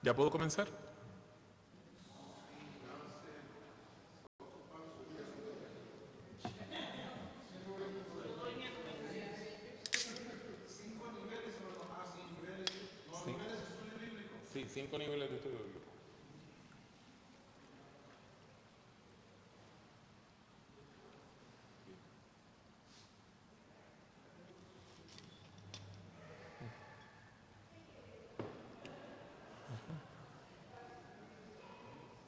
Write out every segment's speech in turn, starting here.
¿Ya puedo comenzar? Sí, 5 niveles de estudio bíblico.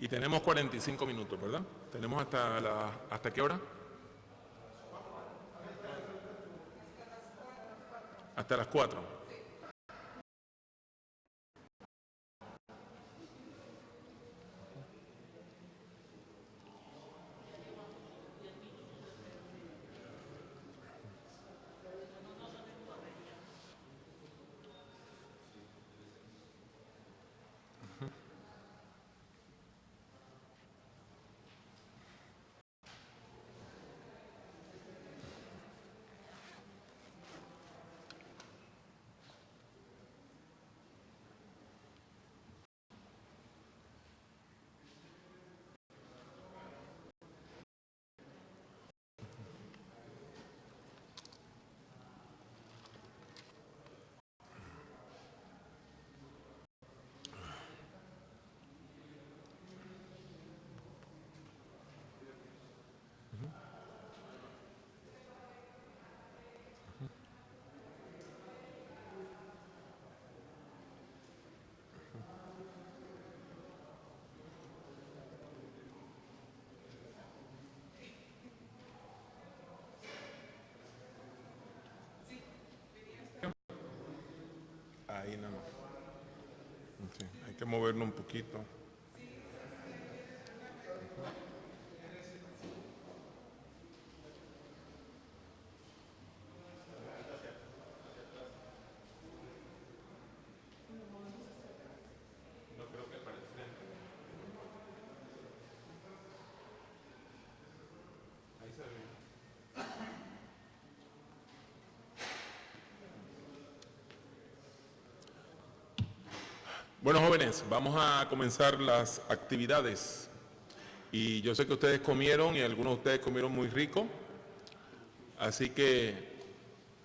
Y tenemos 45 minutos, ¿verdad? ¿Tenemos hasta qué hora? Hasta las 4. Ahí nada más. Sí, hay que moverlo un poquito. Bueno, jóvenes, vamos a comenzar las actividades. Y yo sé que ustedes comieron y algunos de ustedes comieron muy rico. Así que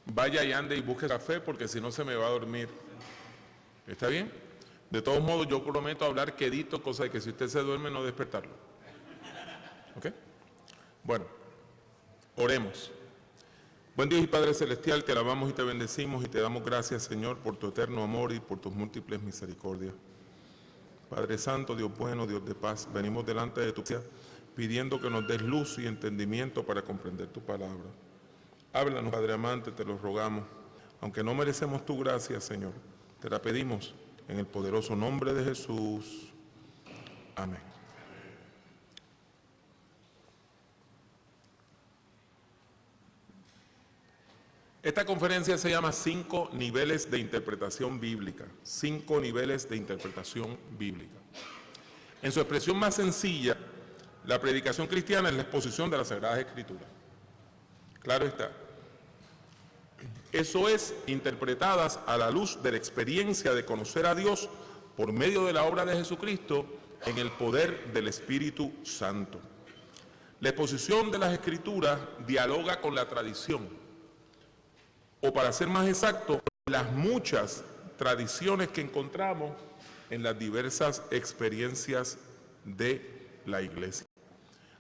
vaya y ande y busque café porque si no se me va a dormir. ¿Está bien? De todos modos, yo prometo hablar quedito, cosa de que si usted se duerme no despertarlo. ¿Ok? Bueno, oremos. Buen Dios y Padre Celestial, te alabamos y te bendecimos y te damos gracias, Señor, por tu eterno amor y por tus múltiples misericordias. Padre Santo, Dios bueno, Dios de paz, venimos delante de tu presencia pidiendo que nos des luz y entendimiento para comprender tu palabra. Háblanos, Padre amante, te lo rogamos. Aunque no merecemos tu gracia, Señor, te la pedimos en el poderoso nombre de Jesús. Amén. Esta conferencia se llama 5 niveles de interpretación bíblica. 5 niveles de interpretación bíblica. En su expresión más sencilla, la predicación cristiana es la exposición de las Sagradas Escrituras. Claro está. Eso es, interpretadas a la luz de la experiencia de conocer a Dios por medio de la obra de Jesucristo en el poder del Espíritu Santo. La exposición de las Escrituras dialoga con la tradición. O para ser más exacto, las muchas tradiciones que encontramos en las diversas experiencias de la Iglesia.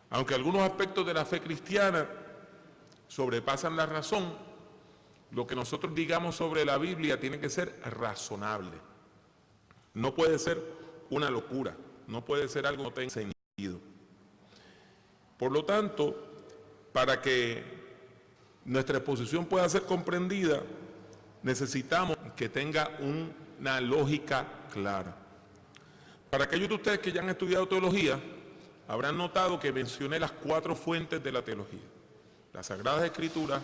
Aunque algunos aspectos de la fe cristiana sobrepasan la razón, lo que nosotros digamos sobre la Biblia tiene que ser razonable. No puede ser una locura, no puede ser algo que no tenga sentido. Por lo tanto, para que nuestra exposición pueda ser comprendida, necesitamos que tenga una lógica clara. Para aquellos de ustedes que ya han estudiado teología, habrán notado que mencioné las 4 fuentes de la teología: las Sagradas Escrituras,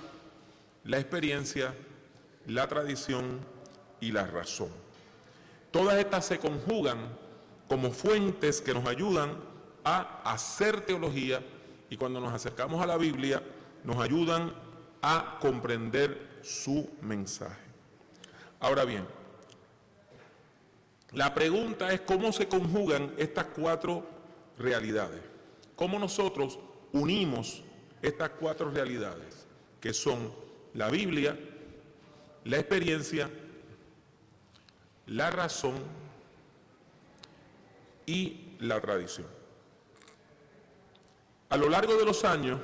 la experiencia, la tradición y la razón. Todas estas se conjugan como fuentes que nos ayudan a hacer teología y cuando nos acercamos a la Biblia nos ayudan a comprender su mensaje. Ahora bien, La pregunta es cómo se conjugan estas cuatro realidades. ¿Cómo nosotros unimos estas cuatro realidades? Que son la Biblia, la experiencia, la razón y la tradición. A lo largo de los años,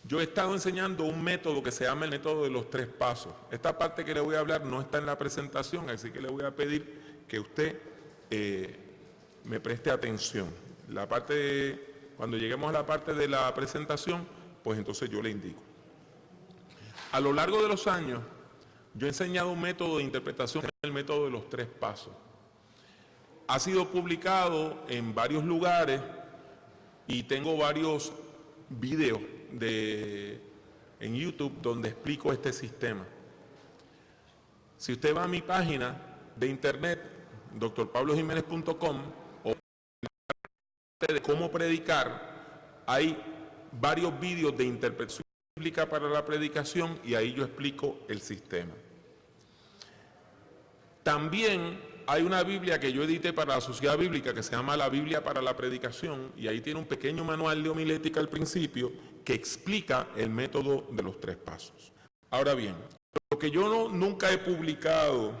yo he estado enseñando un método que se llama el método de los 3 pasos. Esta parte que le voy a hablar no está en la presentación, así que le voy a pedir que usted me preste atención. Cuando lleguemos a la parte de la presentación, pues entonces yo le indico. A lo largo de los años, yo he enseñado un método de interpretación, el método de los 3 pasos. Ha sido publicado en varios lugares y tengo varios videos en YouTube donde explico este sistema. Si usted va a mi página de internet, drpablojimenez.com, o de cómo predicar, hay varios videos de interpretación bíblica para la predicación y ahí yo explico el sistema. También hay una Biblia que yo edité para la Sociedad Bíblica que se llama la Biblia para la Predicación, y ahí tiene un pequeño manual de homilética al principio que explica el método de los 3 pasos. Ahora bien, lo que yo nunca he publicado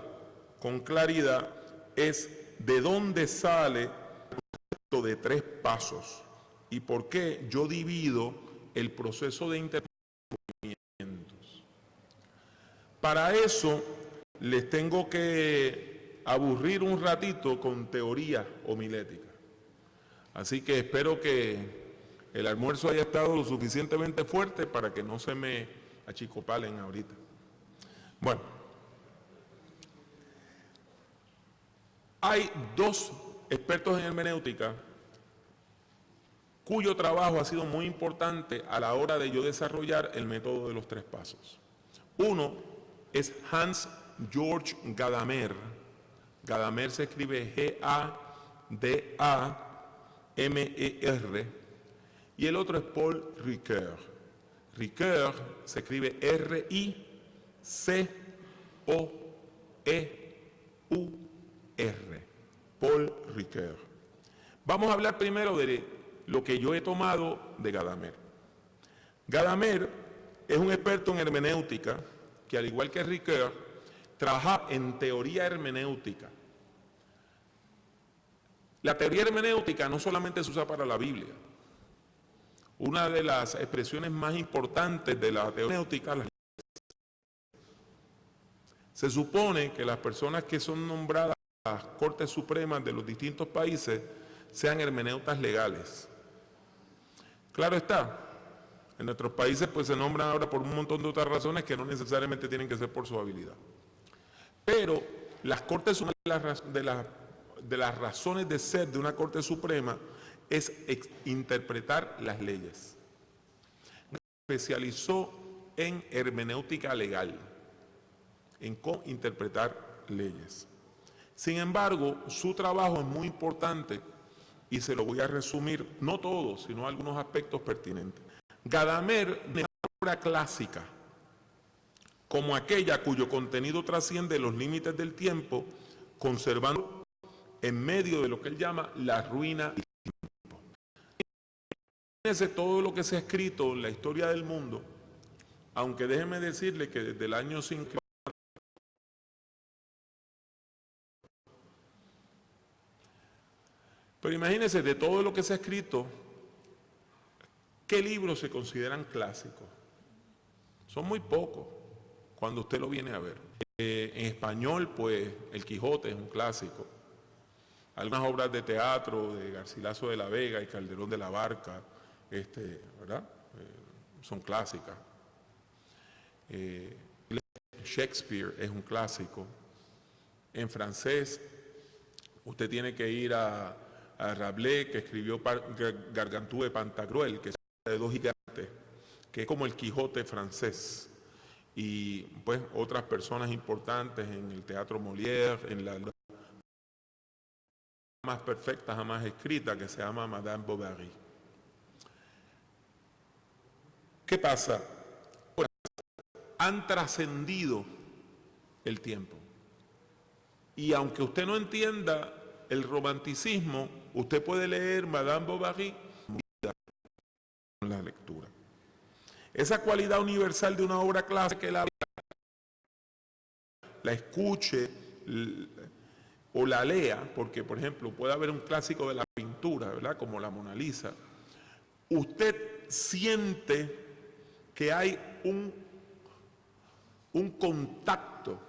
con claridad es de dónde sale el concepto de 3 pasos y por qué yo divido el proceso de interpretación. Para eso les tengo que aburrir un ratito con teoría homilética. Así que espero que el almuerzo haya estado lo suficientemente fuerte para que no se me achicopalen ahorita. Bueno, hay 2 expertos en hermenéutica cuyo trabajo ha sido muy importante a la hora de yo desarrollar el método de los 3 pasos. Uno es Hans Georg Gadamer. Gadamer se escribe G-A-D-A-M-E-R. Y el otro es Paul Ricoeur. Ricoeur se escribe R-I-C-O-E-U-R. Paul Ricoeur. Vamos a hablar primero de lo que yo he tomado de Gadamer. Gadamer es un experto en hermenéutica que, al igual que Ricoeur, trabaja en teoría hermenéutica. La teoría hermenéutica no solamente se usa para la Biblia. Una de las expresiones más importantes de la teoría hermenéutica, se supone que las personas que son nombradas a las Cortes Supremas de los distintos países sean hermeneutas legales. Claro está, en nuestros países pues se nombran ahora por un montón de otras razones que no necesariamente tienen que ser por su habilidad. Pero las Cortes Supremas, de las razones de ser de una Corte Suprema es interpretar las leyes. Se especializó en hermenéutica legal, en interpretar leyes. Sin embargo, su trabajo es muy importante y se lo voy a resumir, no todo, sino algunos aspectos pertinentes. Gadamer es una obra clásica, como aquella cuyo contenido trasciende los límites del tiempo, conservando en medio de lo que él llama la ruina del tiempo. Fíjense todo lo que se ha escrito en la historia del mundo, aunque déjeme decirle que desde el año 50, pero imagínense de todo lo que se ha escrito, ¿qué libros se consideran clásicos? Son muy pocos cuando usted lo viene a ver. En español, pues, El Quijote es un clásico. Algunas obras de teatro de Garcilaso de la Vega y Calderón de la Barca, ¿verdad? Son clásicas. Shakespeare es un clásico. En francés, usted tiene que ir a Rabelais, que escribió Gargantua de Pantagruel, que es de 2 gigantes, que es como el Quijote francés. Y pues otras personas importantes en el teatro Molière, en la más perfecta jamás escrita, que se llama Madame Bovary. ¿Qué pasa? Han trascendido el tiempo. Y aunque usted no entienda el romanticismo, usted puede leer Madame Bovary con la lectura. Esa cualidad universal de una obra clásica que la escuche o la lea, porque por ejemplo puede haber un clásico de la pintura, ¿verdad? Como la Mona Lisa. Usted siente que hay un contacto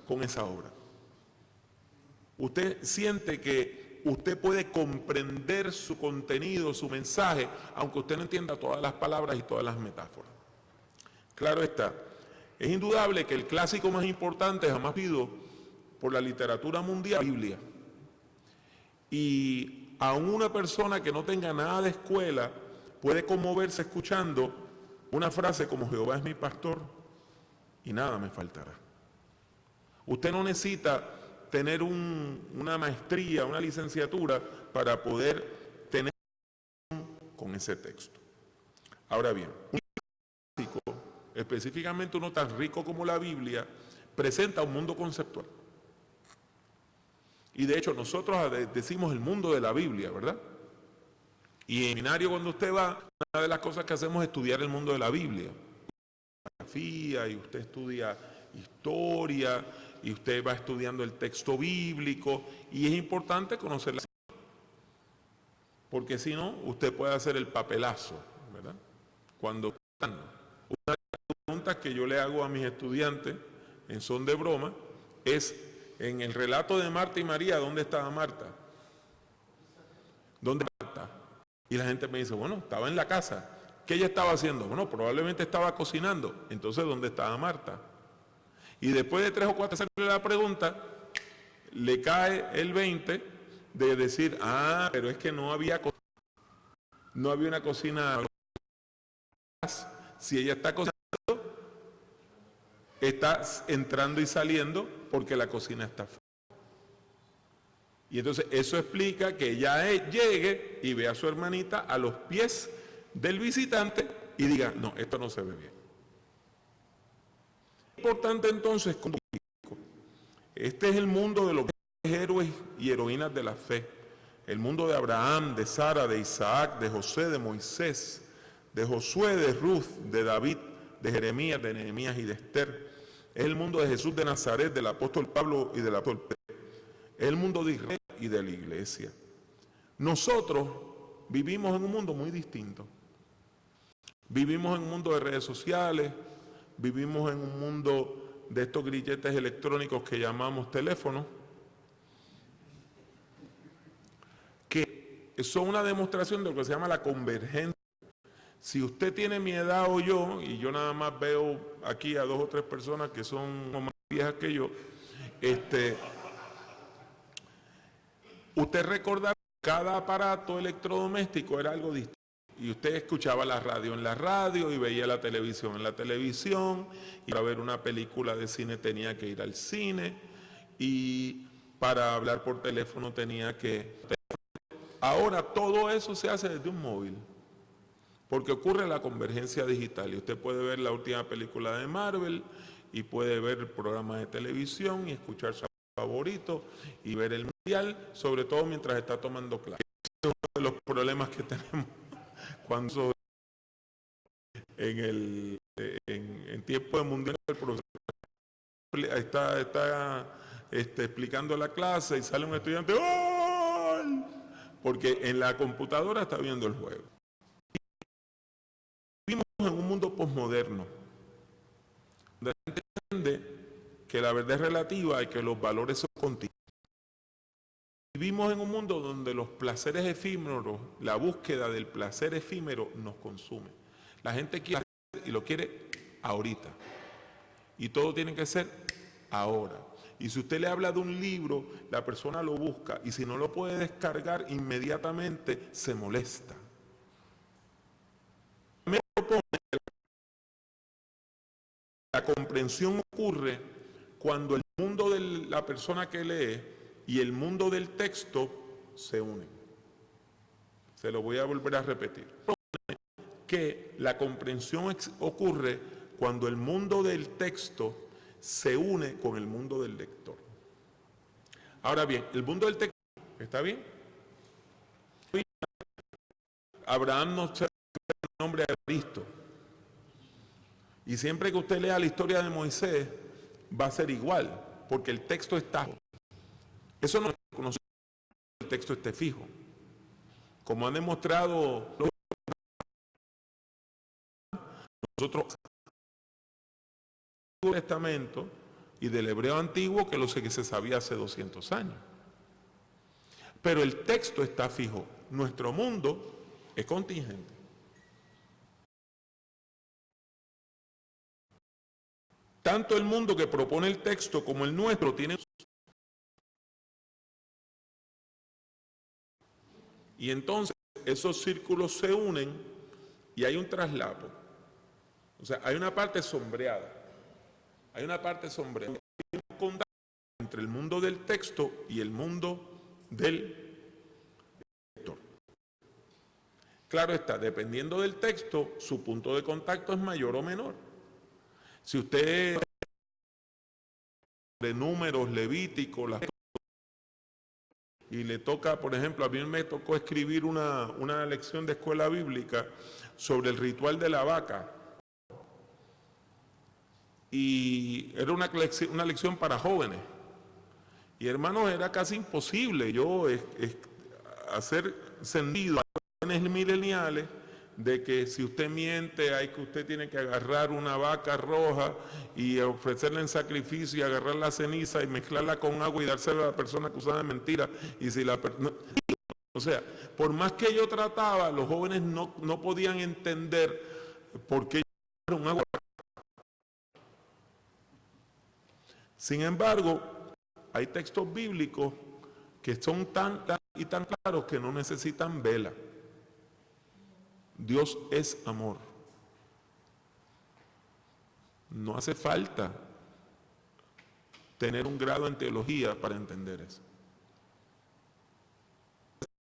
con esa obra. Usted siente que usted puede comprender su contenido, su mensaje, aunque usted no entienda todas las palabras y todas las metáforas. Claro está, es indudable que el clásico más importante jamás visto por la literatura mundial es la Biblia. Y aún una persona que no tenga nada de escuela puede conmoverse escuchando una frase como Jehová es mi pastor y nada me faltará. Usted no necesita tener una maestría, una licenciatura para poder tener con ese texto. Ahora bien, un clásico, específicamente uno tan rico como la Biblia, presenta un mundo conceptual. Y de hecho nosotros decimos el mundo de la Biblia, ¿verdad? Y en el seminario cuando usted va, una de las cosas que hacemos es estudiar el mundo de la Biblia. Y usted estudia historia, y usted va estudiando el texto bíblico, y es importante conocer la Biblia, porque si no, usted puede hacer el papelazo, ¿verdad? Una de las preguntas que yo le hago a mis estudiantes, en son de broma, es, en el relato de Marta y María, ¿dónde estaba Marta? ¿Dónde estaba Marta? Y la gente me dice, bueno, estaba en la casa. ¿Qué ella estaba haciendo? Bueno, probablemente estaba cocinando. Entonces, ¿dónde estaba Marta? Y después de 3 o 4 hacerle la pregunta, le cae el 20 de decir, pero es que no había una cocina. Si ella está cocinando, está entrando y saliendo porque la cocina está fuera. Y entonces eso explica que ella llegue y vea a su hermanita a los pies del visitante y diga, no, esto no se ve bien. Importante entonces, este es el mundo de los héroes y heroínas de la fe, el mundo de Abraham, de Sara, de Isaac, de José, de Moisés, de Josué, de Ruth, de David, de Jeremías, de Nehemías y de Esther. Es el mundo de Jesús de Nazaret, del apóstol Pablo y del apóstol Pedro. Es el mundo de Israel y de la iglesia. Nosotros vivimos en un mundo muy distinto. Vivimos en un mundo de redes sociales, vivimos en un mundo de estos grilletes electrónicos que llamamos teléfonos, que son una demostración de lo que se llama la convergencia. Si usted tiene mi edad o yo, y yo nada más veo aquí a 2 o 3 personas que son más viejas que yo, usted recordará que cada aparato electrodoméstico era algo distinto. Y usted escuchaba la radio en la radio y veía la televisión en la televisión, y para ver una película de cine tenía que ir al cine, y para hablar por teléfono tenía que... Ahora todo eso se hace desde un móvil, porque ocurre la convergencia digital, y usted puede ver la última película de Marvel, y puede ver programas de televisión, y escuchar su favorito, y ver el mundial, sobre todo mientras está tomando clases. Ese es uno de los problemas que tenemos cuando en tiempo de mundial el profesor está explicando la clase y sale un estudiante, ¡gol! Porque en la computadora está viendo el juego. Vivimos en un mundo posmoderno, donde la gente entiende que la verdad es relativa y que los valores son continuos. Vivimos en un mundo donde los placeres efímeros, la búsqueda del placer efímero nos consume. La gente quiere y lo quiere ahorita. Y todo tiene que ser ahora. Y si usted le habla de un libro, la persona lo busca, y si no lo puede descargar inmediatamente, se molesta. La comprensión ocurre cuando el mundo de la persona que lee y el mundo del texto se unen. Se lo voy a volver a repetir. Que la comprensión ocurre cuando el mundo del texto se une con el mundo del lector. Ahora bien, el mundo del texto, ¿está bien? Abraham no se el nombre de Cristo. Y siempre que usted lea la historia de Moisés, va a ser igual, porque el texto está. Eso no es conocer que el texto esté fijo. Como han demostrado nosotros del Testamento y del hebreo antiguo, que lo sé que se sabía hace 200 años. Pero el texto está fijo. Nuestro mundo es contingente. Tanto el mundo que propone el texto como el nuestro tiene. Y entonces esos círculos se unen y hay un traslapo. O sea, hay una parte sombreada. Hay una parte sombreada. Hay un contacto entre el mundo del texto y el mundo del lector. Claro está, dependiendo del texto, su punto de contacto es mayor o menor. Si usted de números, levíticos, y le toca, por ejemplo, a mí me tocó escribir una lección de escuela bíblica sobre el ritual de la vaca. Y era una lección para jóvenes. Y hermanos, era casi imposible yo hacer sentido a jóvenes mileniales de que si usted miente, usted tiene que agarrar una vaca roja y ofrecerla en sacrificio y agarrar la ceniza y mezclarla con agua y dársela a la persona acusada de mentira. Y si o sea, por más que yo trataba, los jóvenes no podían entender por qué era un agua. Sin embargo, hay textos bíblicos que son tan claros que no necesitan vela. Dios es amor. No hace falta tener un grado en teología para entender eso.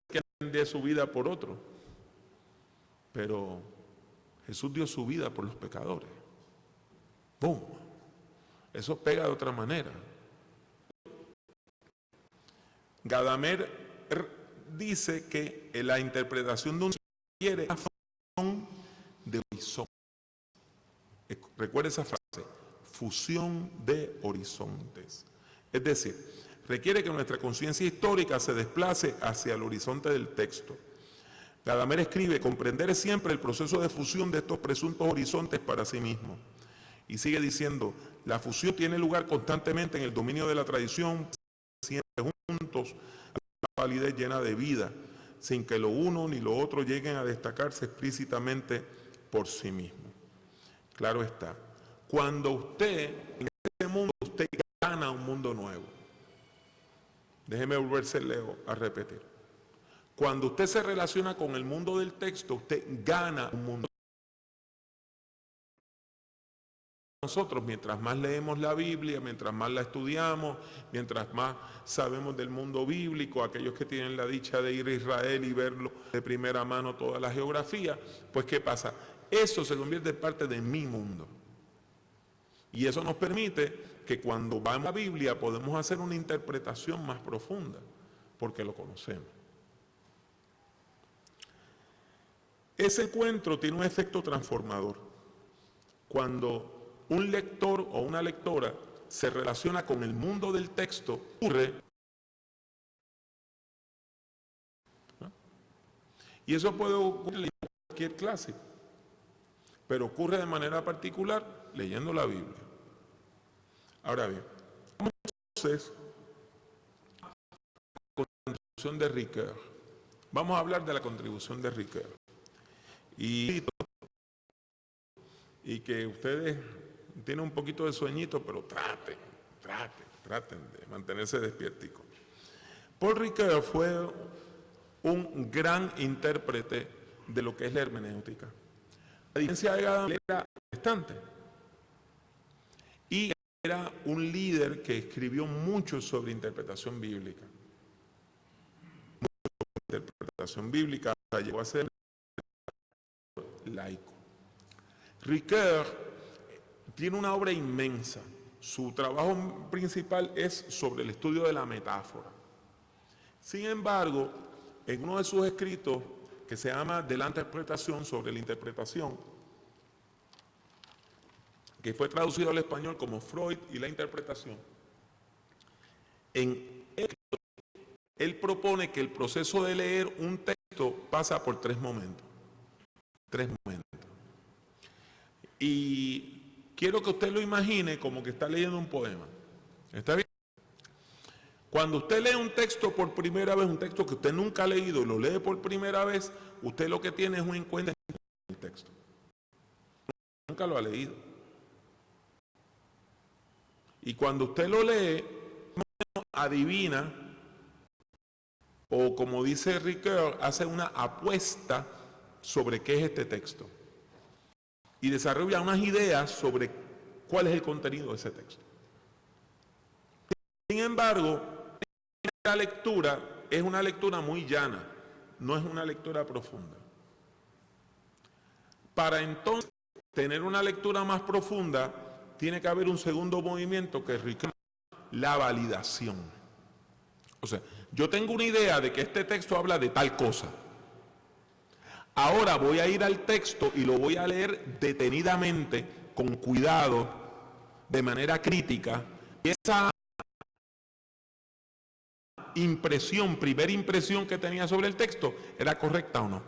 Que de su vida por otro, pero Jesús dio su vida por los pecadores. ¡Bum! Eso pega de otra manera. Gadamer dice que la interpretación de un quiere de horizonte. Recuerda esa frase, fusión de horizontes. Es decir, requiere que nuestra conciencia histórica se desplace hacia el horizonte del texto. Gadamer escribe, comprender siempre el proceso de fusión de estos presuntos horizontes para sí mismo. Y sigue diciendo, la fusión tiene lugar constantemente en el dominio de la tradición, siempre juntos, a una validez llena de vida, sin que lo uno ni lo otro lleguen a destacarse explícitamente por sí mismo. Claro está, cuando usted, en ese mundo, usted gana un mundo nuevo. Déjeme volvérselo a repetir. Cuando usted se relaciona con el mundo del texto, usted gana un mundo. Nosotros, mientras más leemos la Biblia, mientras más la estudiamos, mientras más sabemos del mundo bíblico, aquellos que tienen la dicha de ir a Israel y verlo de primera mano toda la geografía, pues ¿qué pasa? Eso se convierte en parte de mi mundo. Y eso nos permite que cuando vamos a la Biblia podemos hacer una interpretación más profunda, porque lo conocemos. Ese encuentro tiene un efecto transformador. Cuando un lector o una lectora se relaciona con el mundo del texto, ocurre. ¿No? Y eso puede ocurrir en cualquier clase, pero ocurre de manera particular leyendo la Biblia. Ahora bien, entonces, la contribución de Ricoeur. Vamos a hablar de la contribución de Ricoeur. Y que ustedes tienen un poquito de sueñito, pero traten de mantenerse despierticos. Paul Ricoeur fue un gran intérprete de lo que es la hermenéutica. La diferencia de Gadamer era protestante y era un líder que escribió mucho sobre interpretación bíblica. Interpretación bíblica, hasta llegó a ser laico. Ricoeur tiene una obra inmensa. Su trabajo principal es sobre el estudio de la metáfora. Sin embargo, en uno de sus escritos, que se llama De la interpretación, sobre la interpretación, que fue traducido al español como Freud y la interpretación, él propone que el proceso de leer un texto pasa por tres momentos. Y quiero que usted lo imagine como que está leyendo un poema. ¿Está bien? Cuando usted lee un texto por primera vez, un texto que usted nunca ha leído y lo lee por primera vez, usted lo que tiene es un encuentro con el texto. Nunca lo ha leído. Y cuando usted lo lee, adivina, o como dice Ricoeur, hace una apuesta sobre qué es este texto. Y desarrolla unas ideas sobre cuál es el contenido de ese texto. Sin embargo, esta lectura es una lectura muy llana, no es una lectura profunda. Para entonces tener una lectura más profunda, tiene que haber un segundo movimiento que es la validación. O sea, yo tengo una idea de que este texto habla de tal cosa. Ahora voy a ir al texto y lo voy a leer detenidamente, con cuidado, de manera crítica. Y esa primera impresión que tenía sobre el texto, ¿era correcta o no?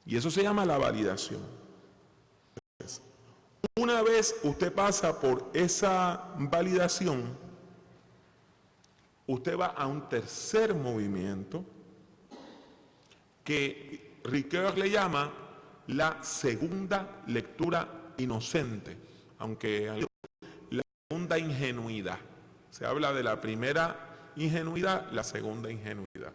Y eso se llama la validación. Una vez usted pasa por esa validación, usted va a un tercer movimiento que Ricoeur le llama la segunda lectura inocente, aunque la segunda ingenuidad. Se habla de la primera ingenuidad, la segunda ingenuidad.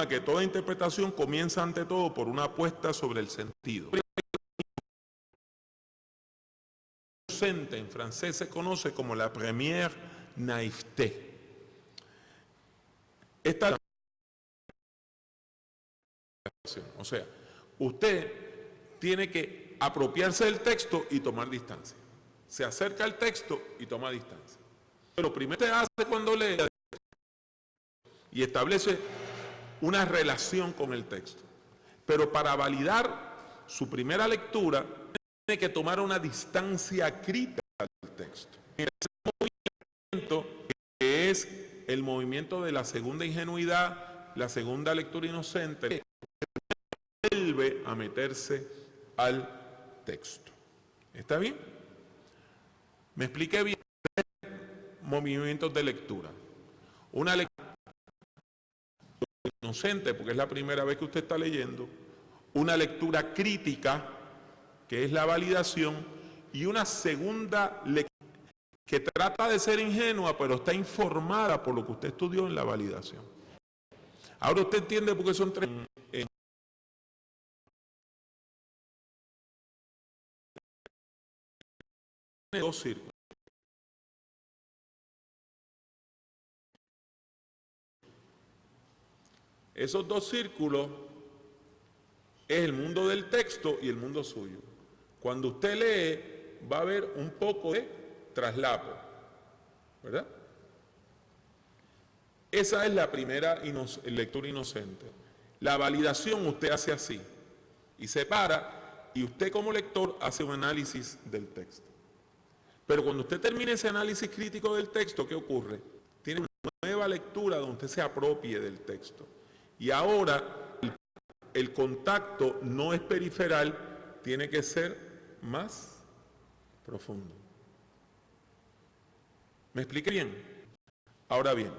Que toda interpretación comienza ante todo por una apuesta sobre el sentido. Inocente en francés se conoce como la première naïveté. Esta, o sea, usted tiene que apropiarse del texto y tomar distancia. Se acerca al texto y toma distancia. Pero primero se hace cuando lee y establece una relación con el texto. Pero para validar su primera lectura, tiene que tomar una distancia crítica del texto. Ese movimiento, que es el movimiento de la segunda ingenuidad, la segunda lectura inocente, vuelve a meterse al texto. ¿Está bien? Me expliqué bien. Movimientos de lectura. Una lectura inocente, porque es la primera vez que usted está leyendo, una lectura crítica, que es la validación, y una segunda lectura que trata de ser ingenua, pero está informada por lo que usted estudió en la validación. Ahora usted entiende por qué son tres. Dos círculos. Esos dos círculos es el mundo del texto y el mundo suyo. Cuando usted lee, va a haber un poco de traslapo, ¿verdad? Esa es la primera lectura inocente. La validación usted hace así, y separa, y usted como lector hace un análisis del texto. Pero cuando usted termine ese análisis crítico del texto, ¿qué ocurre? Tiene una nueva lectura donde usted se apropie del texto. Y ahora el contacto no es periferal, tiene que ser más profundo. ¿Me expliqué bien? Ahora bien,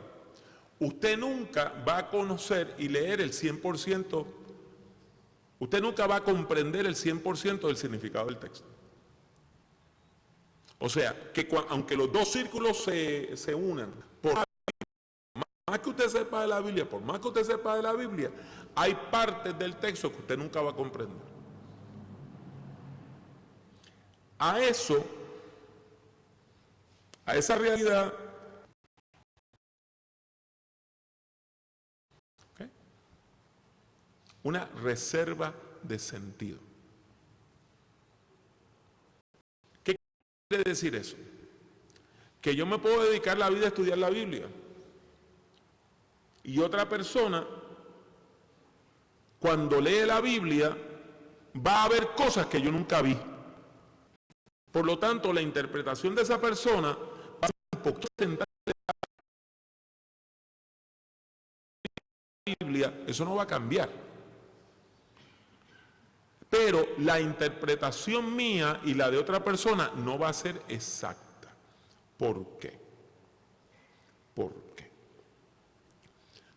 usted nunca va a conocer y leer el 100%, usted nunca va a comprender el 100% del significado del texto. O sea, que aunque los dos círculos se unan, por más que usted sepa de la Biblia, por más que usted sepa de la Biblia, hay partes del texto que usted nunca va a comprender. A esa realidad, ¿okay?, una reserva de sentido. ¿Qué quiere decir eso? que yo me puedo dedicar la vida a estudiar la Biblia. Y otra persona, cuando lee la Biblia, va a ver cosas que yo nunca vi. Por lo tanto, la interpretación de esa persona va a ser un poquito central en la Biblia, eso no va a cambiar. Pero la interpretación mía y la de otra persona no va a ser exacta. ¿Por qué? ¿Por qué?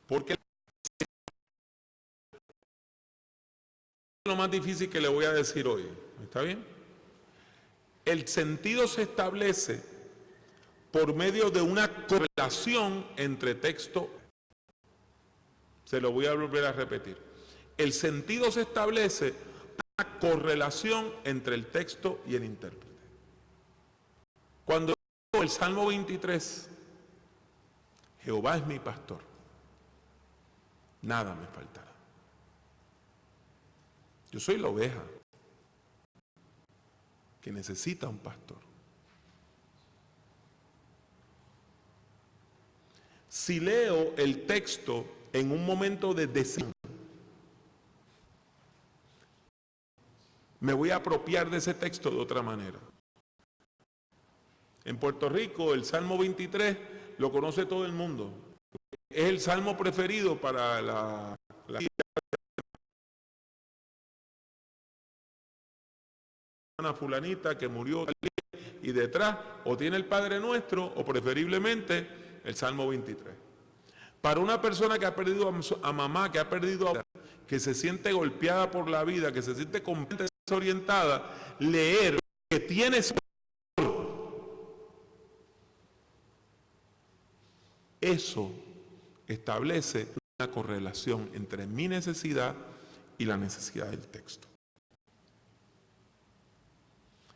Porque es lo más difícil que le voy a decir hoy. ¿Está bien? El sentido se establece por medio de una correlación entre texto. Se lo voy a volver a repetir. El sentido se establece por una correlación entre el texto y el intérprete. Cuando leo el Salmo 23, Jehová es mi pastor, nada me faltará. Yo soy la oveja que necesita un pastor. Si leo el texto en un momento de decisión, me voy a apropiar de ese texto de otra manera. En Puerto Rico, el Salmo 23 lo conoce todo el mundo. Es el salmo preferido para la fulanita que murió y detrás o tiene el Padre Nuestro o preferiblemente el Salmo 23. Para una persona que ha perdido a mamá, que ha perdido a que se siente golpeada por la vida, que se siente completamente desorientada, leer que tiene eso establece una correlación entre mi necesidad y la necesidad del texto.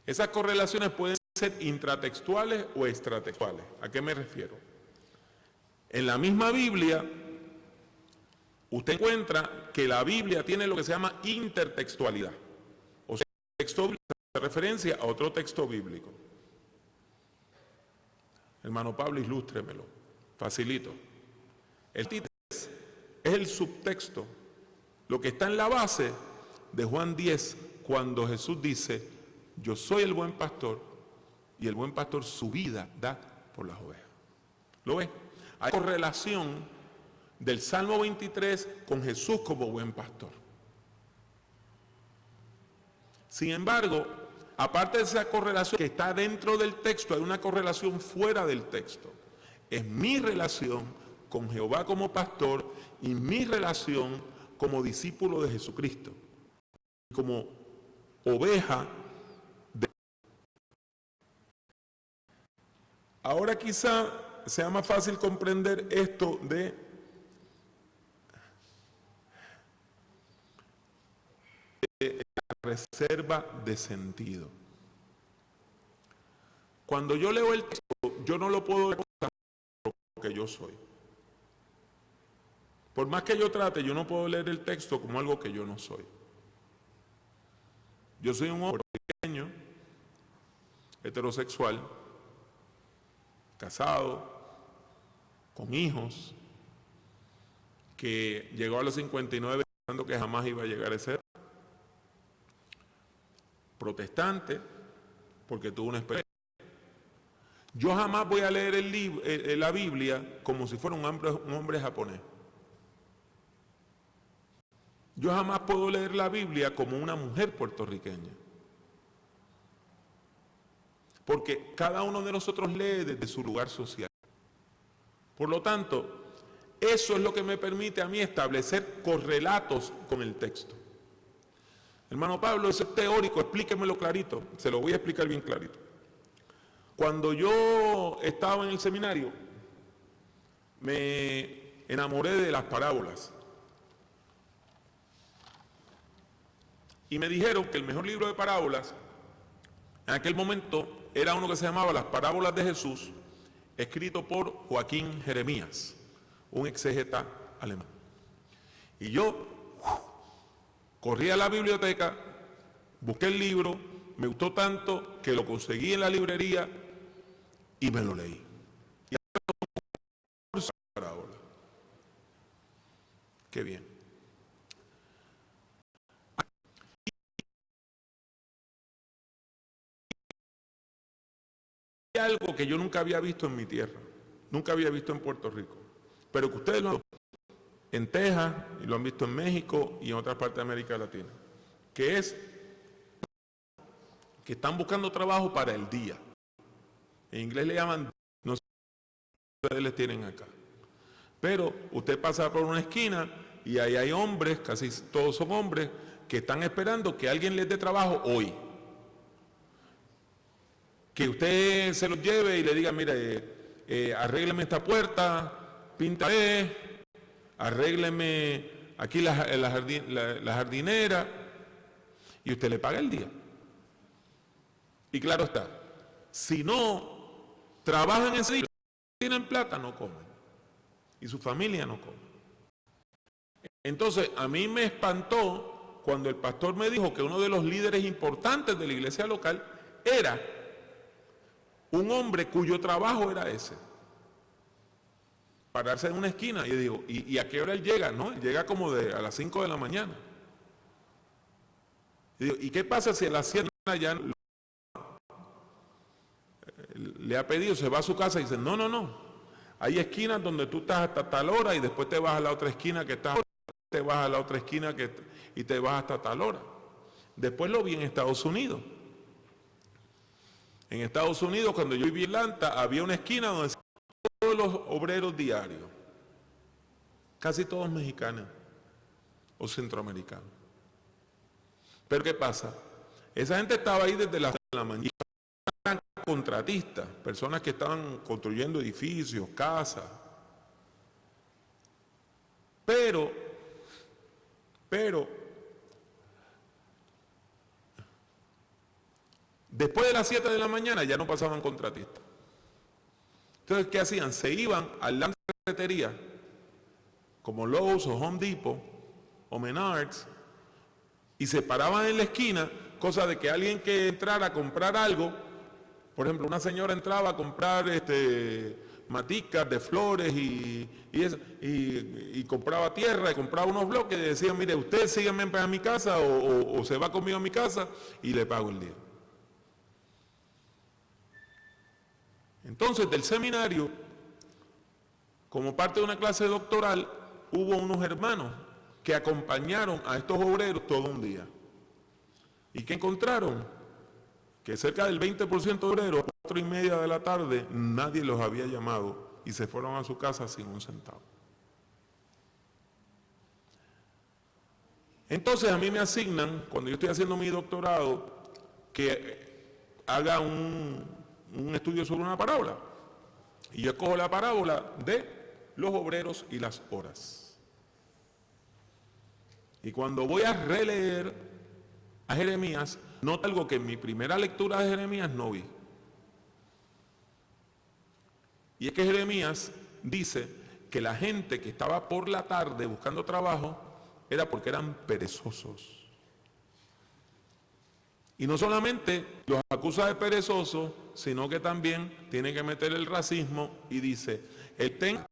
Esas correlaciones pueden ser intratextuales o extratextuales. ¿A qué me refiero? En la misma Biblia, usted encuentra que la Biblia tiene lo que se llama intertextualidad. O sea, el texto bíblico hace referencia a otro texto bíblico. Hermano Pablo, ilústremelo. Facilito. El título es el subtexto, lo que está en la base de Juan 10, cuando Jesús dice: yo soy el buen pastor y el buen pastor su vida da por las ovejas. ¿Lo ve? Hay correlación del Salmo 23 con Jesús como buen pastor. Sin embargo, aparte de esa correlación que está dentro del texto, hay una correlación fuera del texto. Es mi relación con Jehová como pastor y mi relación como discípulo de Jesucristo, como oveja. Ahora quizá sea más fácil comprender esto de la reserva de sentido. Cuando yo leo el texto, yo no lo puedo leer como lo que yo soy. Por más que yo trate, yo no puedo leer el texto como algo que yo no soy. Yo soy un hombre pequeño, heterosexual, casado, con hijos, que llegó a los 59 pensando que jamás iba a llegar a ser protestante, porque tuvo una experiencia. Yo jamás voy a leer la Biblia como si fuera un hombre japonés. Yo jamás puedo leer la Biblia como una mujer puertorriqueña. Porque cada uno de nosotros lee desde su lugar social. Por lo tanto, eso es lo que me permite a mí establecer correlatos con el texto. Hermano Pablo, eso es teórico, explíquemelo clarito. Se lo voy a explicar bien clarito. Cuando yo estaba en el seminario, me enamoré de las parábolas. Y me dijeron que el mejor libro de parábolas, en aquel momento, era uno que se llamaba Las Parábolas de Jesús, escrito por Joaquín Jeremías, un exégeta alemán. Y yo corrí a la biblioteca, busqué el libro, me gustó tanto que lo conseguí en la librería Y me lo leí. Y parábola. Qué bien. Hay algo que yo nunca había visto en mi tierra, nunca había visto en Puerto Rico, pero que ustedes lo han visto en Texas y lo han visto en México y en otras partes de América Latina, que es que están buscando trabajo para el día. En inglés le llaman, no sé si ustedes les tienen acá, pero usted pasa por una esquina y ahí hay hombres, casi todos son hombres, que están esperando que alguien les dé trabajo hoy. Que usted se los lleve y le diga, mire, arrégleme esta puerta, pinta, arrégleme aquí la jardinera, y usted le paga el día. Y claro está, si no trabajan en ese día, tienen plata, no comen. Y su familia no come. Entonces, a mí me espantó cuando el pastor me dijo que uno de los líderes importantes de la iglesia local era un hombre cuyo trabajo era ese. Pararse en una esquina. Y yo digo, ¿y a qué hora él llega? No, él llega como a las 5 de la mañana. Y digo, ¿y qué pasa si a las 7 ya le ha pedido, se va a su casa y dice, no, hay esquinas donde tú estás hasta tal hora y después te vas a la otra esquina que estás, te vas a la otra esquina y te vas hasta tal hora. Después lo vi en Estados Unidos. En Estados Unidos, cuando yo viví en Atlanta, había una esquina donde todos los obreros diarios, casi todos mexicanos o centroamericanos. Pero ¿qué pasa? Esa gente estaba ahí desde las 6 de la mañana. Eran contratistas, personas que estaban construyendo edificios, casas. Pero después de las 7 de la mañana ya no pasaban contratistas. Entonces, ¿qué hacían? Se iban al land de ferretería, como Lowe's o Home Depot o Menards, y se paraban en la esquina, cosa de que alguien que entrara a comprar algo, por ejemplo, una señora entraba a comprar maticas de flores y compraba tierra y compraba unos bloques y decía, mire, usted sígueme a mi casa o se va conmigo a mi casa y le pago el día. Entonces, del seminario, como parte de una clase doctoral, hubo unos hermanos que acompañaron a estos obreros todo un día. ¿Y qué encontraron? Que cerca del 20% de obreros, a las 4:30 de la tarde, nadie los había llamado y se fueron a su casa sin un centavo. Entonces, a mí me asignan, cuando yo estoy haciendo mi doctorado, que haga un estudio sobre una parábola. Y yo escojo la parábola de los obreros y las horas. Y cuando voy a releer a Jeremías, noto algo que en mi primera lectura de Jeremías no vi. Y es que Jeremías dice que la gente que estaba por la tarde buscando trabajo era porque eran perezosos. Y no solamente los acusa de perezosos, sino que también tiene que meter el racismo y dice, estén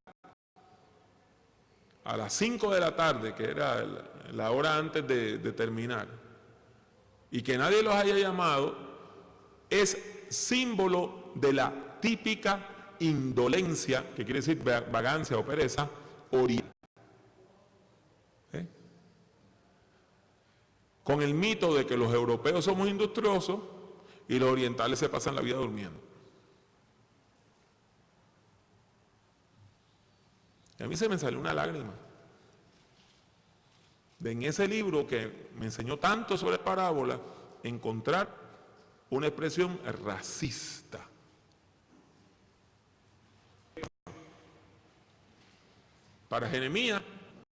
a las 5 de la tarde, que era la hora antes de terminar, y que nadie los haya llamado, es símbolo de la típica indolencia, que quiere decir vagancia o pereza, oriental. Con el mito de que los europeos somos industriosos y los orientales se pasan la vida durmiendo. Y a mí se me salió una lágrima de en ese libro que me enseñó tanto sobre parábola, encontrar una expresión racista. Para Jeremías,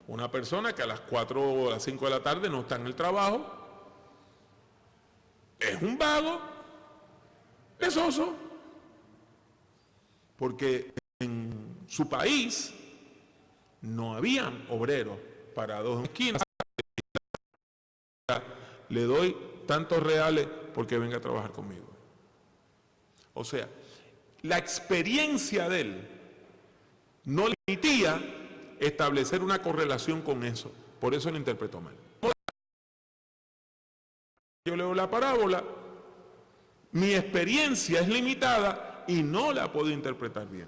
una persona que a las 4 o a las 5 de la tarde no está en el trabajo, es un vago, perezoso, porque en su país no habían obreros para 2 esquinas. Le doy tantos reales porque venga a trabajar conmigo. O sea, la experiencia de él no le permitía establecer una correlación con eso. Por eso lo interpretó mal. Yo leo la parábola, mi experiencia es limitada y no la puedo interpretar bien.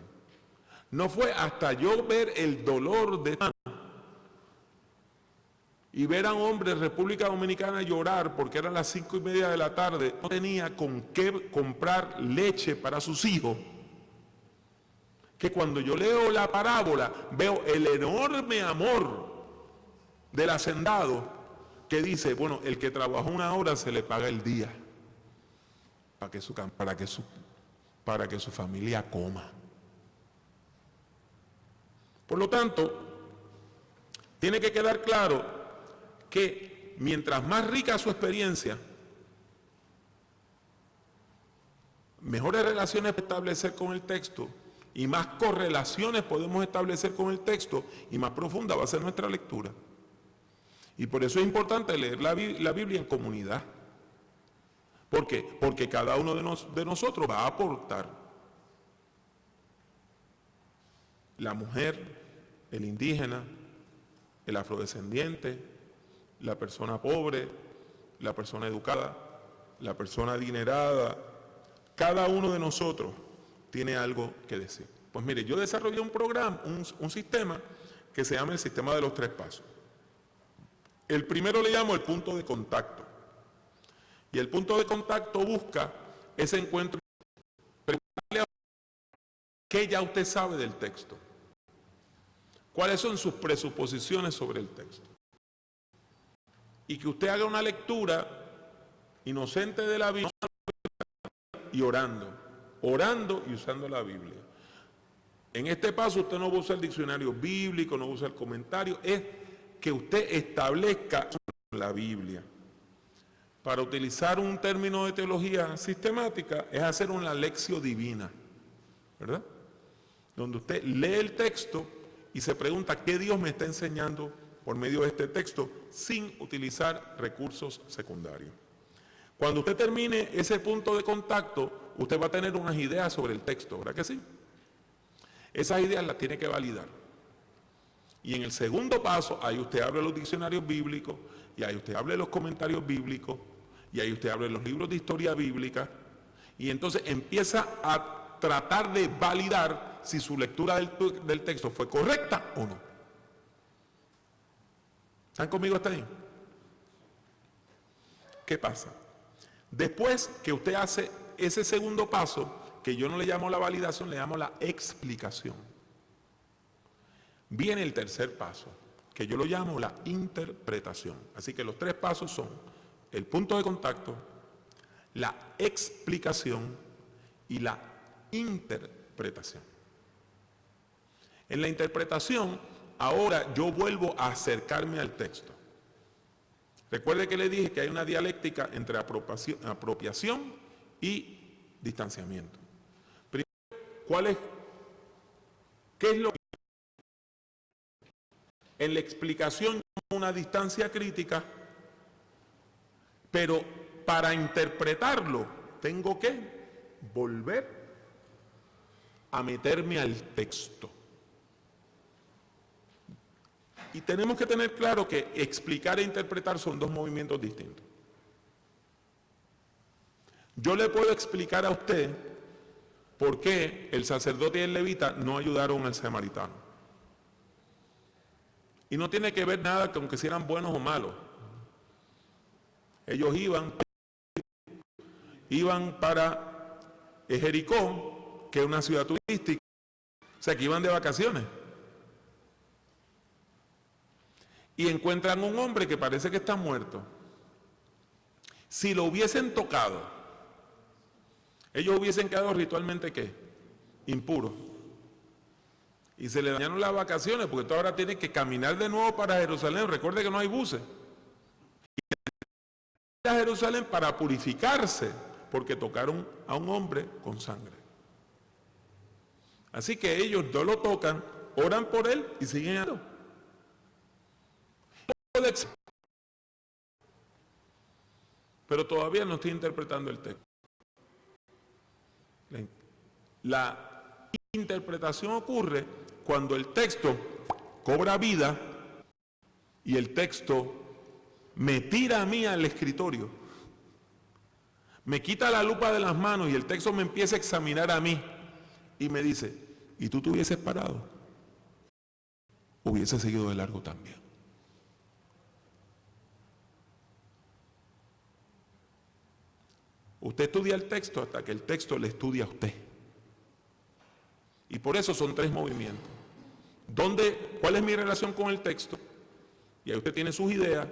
No fue hasta yo ver el dolor de y ver a un hombre en República Dominicana llorar porque eran las 5:30 de la tarde, no tenía con qué comprar leche para sus hijos, que cuando yo leo la parábola veo el enorme amor del hacendado que dice, bueno, el que trabajó 1 hora se le paga el día para que su familia coma. Por lo tanto, tiene que quedar claro que mientras más rica su experiencia, mejores relaciones establecer con el texto y más correlaciones podemos establecer con el texto y más profunda va a ser nuestra lectura. Y por eso es importante leer la Biblia en comunidad. ¿Por qué? Porque cada uno de nosotros va a aportar. La mujer, el indígena, el afrodescendiente, la persona pobre, la persona educada, la persona adinerada, cada uno de nosotros tiene algo que decir. Pues mire, yo desarrollé un programa, un sistema que se llama el sistema de los 3 pasos. El primero le llamo el punto de contacto. Y el punto de contacto busca ese encuentro. Preguntarle a qué ya usted sabe del texto. ¿Cuáles son sus presuposiciones sobre el texto? Y que usted haga una lectura inocente de la Biblia y orando y usando la Biblia. En este paso usted no usa el diccionario bíblico, no usa el comentario, es que usted establezca la Biblia. Para utilizar un término de teología sistemática es hacer una lección divina, ¿verdad? Donde usted lee el texto y se pregunta qué Dios me está enseñando por medio de este texto sin utilizar recursos secundarios. Cuando usted termine ese punto de contacto, usted va a tener unas ideas sobre el texto, ¿verdad que sí? Esas ideas las tiene que validar. Y en el segundo paso, ahí usted abre los diccionarios bíblicos, y ahí usted abre los comentarios bíblicos, y ahí usted abre los libros de historia bíblica, y entonces empieza a tratar de validar si su lectura del texto fue correcta o no. ¿Están conmigo hasta ahí? ¿Qué pasa? Después que usted hace ese segundo paso, que yo no le llamo la validación, le llamo la explicación, viene el tercer paso, que yo lo llamo la interpretación. Así que los 3 pasos son el punto de contacto, la explicación y la interpretación. En la interpretación, ahora yo vuelvo a acercarme al texto. Recuerde que le dije que hay una dialéctica entre apropiación y distanciamiento. Primero, ¿qué es lo que en la explicación una distancia crítica? Pero para interpretarlo tengo que volver a meterme al texto. Y tenemos que tener claro que explicar e interpretar son 2 movimientos distintos. Yo le puedo explicar a usted por qué el sacerdote y el levita no ayudaron al samaritano. Y no tiene que ver nada con que si eran buenos o malos. Ellos iban para Jericó, que es una ciudad turística, o sea que iban de vacaciones. Y encuentran un hombre que parece que está muerto. Si lo hubiesen tocado, ellos hubiesen quedado ritualmente ¿qué? Impuros. Y se le dañaron las vacaciones porque tú ahora tienes que caminar de nuevo para Jerusalén. Recuerde que no hay buses. Y a Jerusalén para purificarse porque tocaron a un hombre con sangre. Así que ellos no lo tocan, oran por él y siguen andando. Pero todavía no estoy interpretando el texto. La interpretación ocurre cuando el texto cobra vida y el texto me tira a mí al escritorio, me quita la lupa de las manos y el texto me empieza a examinar a mí y me dice, ¿y tú te hubieses parado? Hubiese seguido de largo también. Usted estudia el texto hasta que el texto le estudia a usted. Y por eso son 3 movimientos. ¿Cuál es mi relación con el texto? Y ahí usted tiene sus ideas.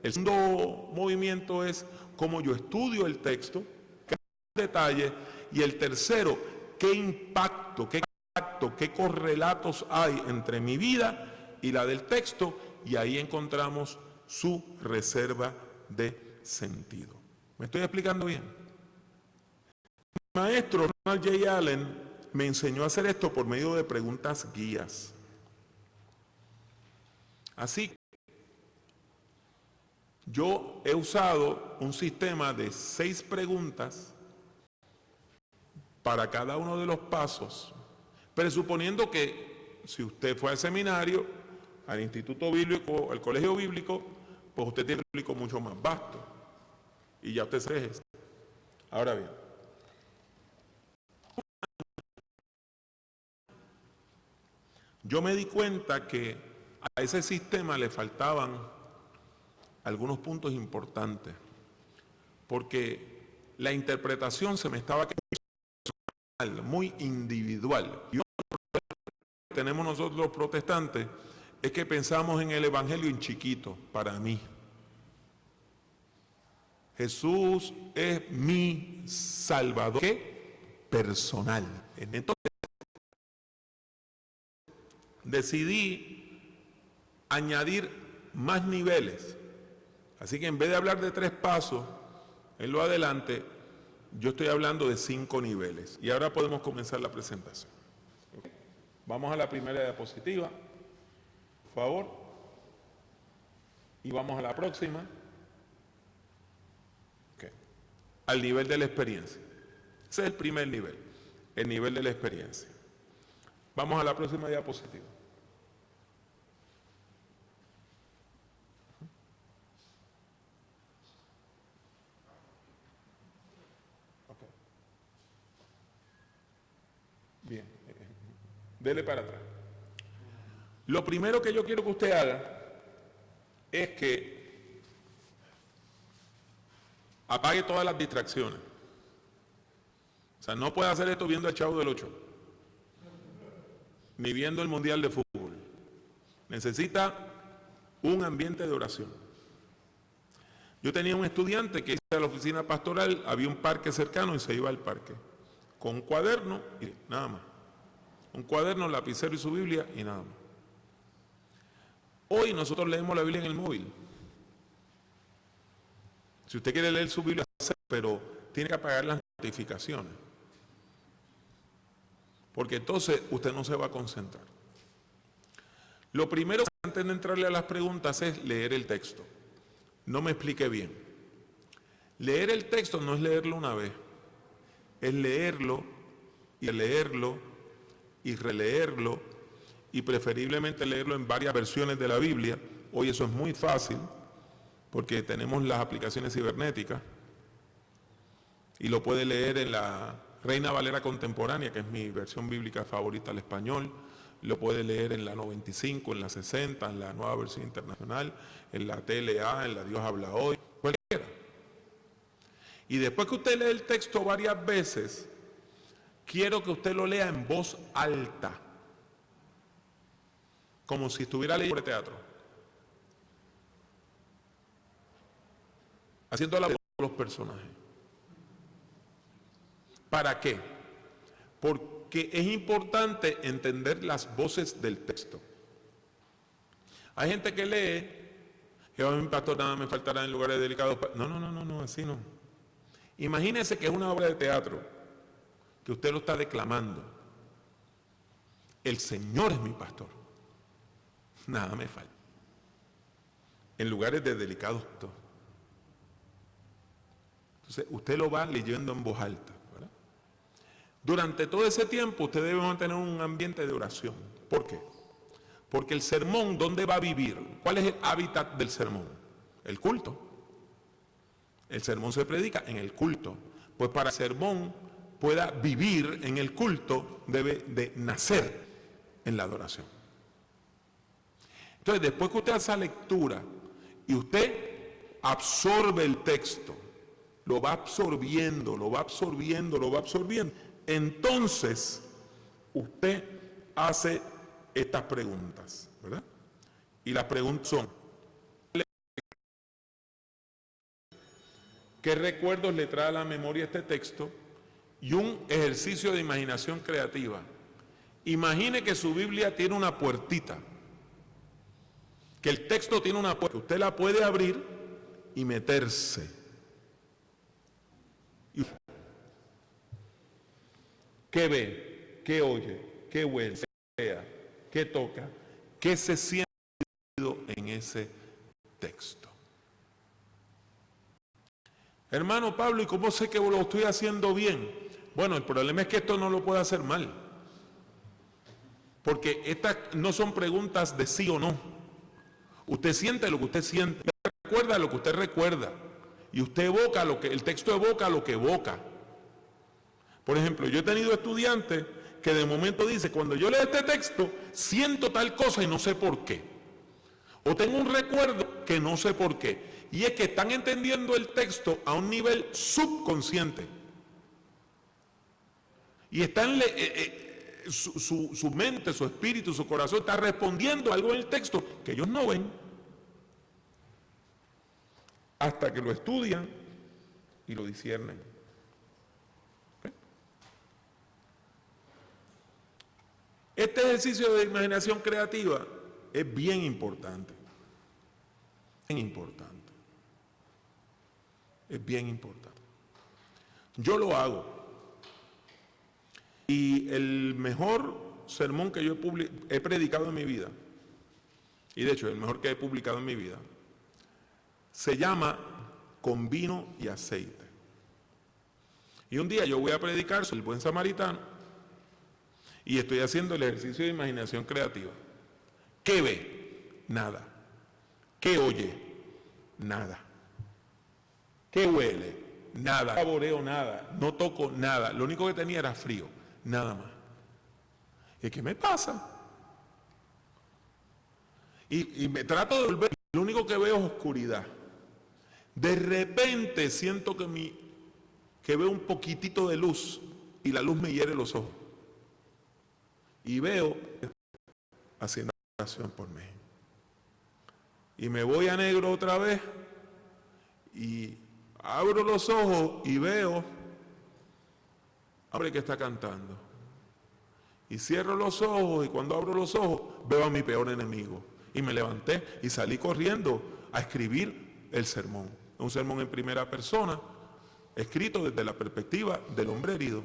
El segundo movimiento es cómo yo estudio el texto, qué detalles. Y el tercero, qué impacto, qué correlatos hay entre mi vida y la del texto. Y ahí encontramos su reserva de sentido. ¿Me estoy explicando bien? Mi maestro Ronald J. Allen me enseñó a hacer esto por medio de preguntas guías. Así que yo he usado un sistema de 6 preguntas para cada uno de los pasos, presuponiendo que si usted fue al seminario, al instituto bíblico, al colegio bíblico, pues usted tiene un bíblico mucho más vasto y ya usted se ejerce. Ahora bien, yo me di cuenta que a ese sistema le faltaban algunos puntos importantes, porque la interpretación se me estaba quedando muy individual. Y uno de los problemas que tenemos nosotros los protestantes es que pensamos en el evangelio en chiquito, para mí. Jesús es mi Salvador. ¿Qué? Personal. Entonces, decidí añadir más niveles. Así que en vez de hablar de 3 pasos, en lo adelante, yo estoy hablando de 5 niveles. Y ahora podemos comenzar la presentación. Vamos a la primera diapositiva, por favor. Y vamos a la próxima. Okay. Al nivel de la experiencia. Ese es el primer nivel, el nivel de la experiencia. Vamos a la próxima diapositiva. Okay. Bien, dele para atrás. Lo primero que yo quiero que usted haga es que apague todas las distracciones. O sea, no puede hacer esto viendo el Chavo del 8, ni viendo el Mundial de Fútbol. Necesita un ambiente de oración. Yo tenía un estudiante que iba a la oficina pastoral, había un parque cercano y se iba al parque, con un cuaderno y nada más. Un cuaderno, lapicero y su Biblia y nada más. Hoy nosotros leemos la Biblia en el móvil. Si usted quiere leer su Biblia, pero tiene que apagar las notificaciones. Porque entonces usted no se va a concentrar. Lo primero, antes de entrarle a las preguntas, es leer el texto. No me explique bien. Leer el texto no es leerlo una vez, es leerlo y releerlo y releerlo y preferiblemente leerlo en varias versiones de la Biblia. Hoy eso es muy fácil porque tenemos las aplicaciones cibernéticas y lo puede leer en la Reina Valera Contemporánea, que es mi versión bíblica favorita al español. Lo puede leer en la 95, en la 60, en la nueva versión internacional, en la TLA, en la Dios habla hoy, cualquiera. Y después que usted lee el texto varias veces, quiero que usted lo lea en voz alta, como si estuviera leyendo sobre teatro, haciendo la voz de los personajes. ¿Para qué? Porque es importante entender las voces del texto. Hay gente que lee, Jehová mi pastor, nada me faltará en lugares delicados. No, así no. Imagínese que es una obra de teatro, que usted lo está declamando. El Señor es mi pastor, nada me falta. En lugares de delicados. Entonces, usted lo va leyendo en voz alta, ¿verdad? Durante todo ese tiempo usted debe mantener un ambiente de oración. ¿Por qué? Porque el sermón, ¿dónde va a vivir? ¿Cuál es el hábitat del sermón? El culto. El sermón se predica en el culto. Pues para que el sermón pueda vivir en el culto, debe de nacer en la adoración. Entonces, después que usted hace esa lectura y usted absorbe el texto, lo va absorbiendo, lo va absorbiendo, lo va absorbiendo, entonces usted hace estas preguntas, ¿verdad? Y las preguntas son: ¿qué recuerdos le trae a la memoria este texto? Y un ejercicio de imaginación creativa. Imagine que su Biblia tiene una puertita, que el texto tiene una puerta, usted la puede abrir y meterse. ¿Qué ve? ¿Qué oye? ¿Qué huele? ¿Qué vea? ¿Qué toca? ¿Qué se siente en ese texto? Hermano Pablo, ¿y cómo sé que lo estoy haciendo bien? Bueno, el problema es que esto no lo puede hacer mal. Porque estas no son preguntas de sí o no. Usted siente lo que usted siente, usted recuerda lo que usted recuerda. Y usted evoca lo que, el texto evoca lo que evoca. Por ejemplo, yo he tenido estudiantes que de momento dicen: cuando yo leo este texto, siento tal cosa y no sé por qué. O tengo un recuerdo que no sé por qué. Y es que están entendiendo el texto a un nivel subconsciente. Y están, su mente, su espíritu, su corazón está respondiendo a algo en el texto que ellos no ven. Hasta que lo estudian y lo disciernen. ¿Okay? Este ejercicio de imaginación creativa es bien importante. Bien importante. Es bien importante. Yo lo hago. Y el mejor sermón que yo he predicado en mi vida, y de hecho el mejor que he publicado en mi vida, se llama Con vino y aceite. Y un día yo voy a predicar sobre el buen samaritano y estoy haciendo el ejercicio de imaginación creativa. ¿Qué ve? Nada. ¿Qué oye? Nada. ¿Qué huele? Nada. No saboreo nada. No toco nada. Lo único que tenía era frío. Nada más. ¿Y qué me pasa? Y me trato de volver. Lo único que veo es oscuridad. De repente siento que veo un poquitito de luz y la luz me hiere los ojos. Y veo haciendo oración por mí. Y me voy a negro otra vez y abro los ojos y veo hombre que está cantando. Y cierro los ojos y cuando abro los ojos veo a mi peor enemigo. Y me levanté y salí corriendo a escribir el sermón. Un sermón en primera persona, escrito desde la perspectiva del hombre herido.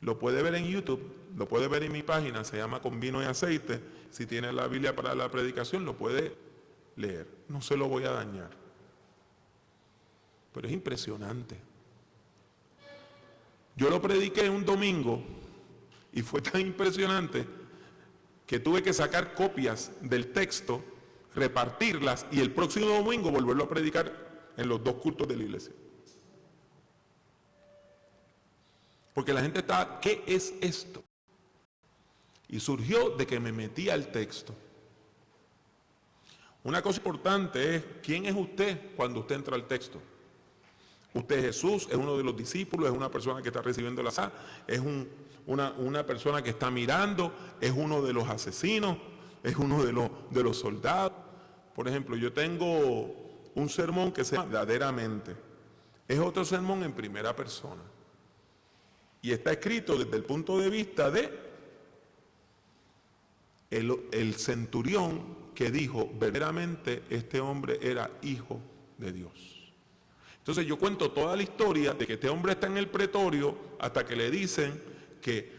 Lo puede ver en YouTube, lo puede ver en mi página, se llama Con vino y aceite. Si tiene la Biblia para la predicación, lo puede leer. No se lo voy a dañar. Pero es impresionante. Yo lo prediqué un domingo y fue tan impresionante que tuve que sacar copias del texto, repartirlas y el próximo domingo volverlo a predicar en los 2 cultos de la iglesia. Porque la gente estaba, ¿qué es esto? Y surgió de que me metí al texto. Una cosa importante es, ¿quién es usted cuando usted entra al texto? Usted es Jesús, es uno de los discípulos, es una persona que está recibiendo la sal, es una persona que está mirando, es uno de los asesinos, es uno de los soldados. Por ejemplo, yo tengo un sermón que se llama Verdaderamente. Es otro sermón en primera persona. Y está escrito desde el punto de vista de el centurión que dijo, verdaderamente este hombre era hijo de Dios. Entonces yo cuento toda la historia de que este hombre está en el pretorio hasta que le dicen que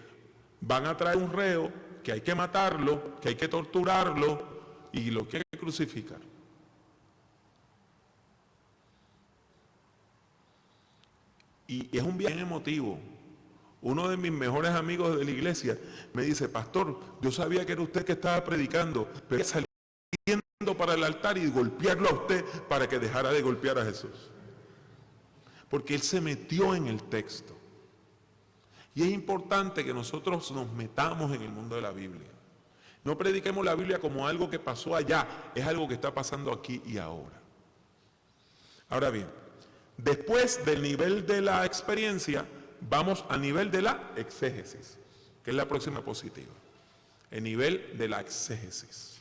van a traer un reo, que hay que matarlo, que hay que torturarlo y lo que hay que crucificar. Y es un viaje emotivo. Uno de mis mejores amigos de la iglesia me dice: pastor, yo sabía que era usted que estaba predicando, pero saliendo para el altar y golpearlo a usted para que dejara de golpear a Jesús. Porque él se metió en el texto. Y es importante que nosotros nos metamos en el mundo de la Biblia. No prediquemos la Biblia como algo que pasó allá, es algo que está pasando aquí y ahora. Ahora bien, después del nivel de la experiencia, vamos al nivel de la exégesis, que es la próxima positiva. El nivel de la exégesis.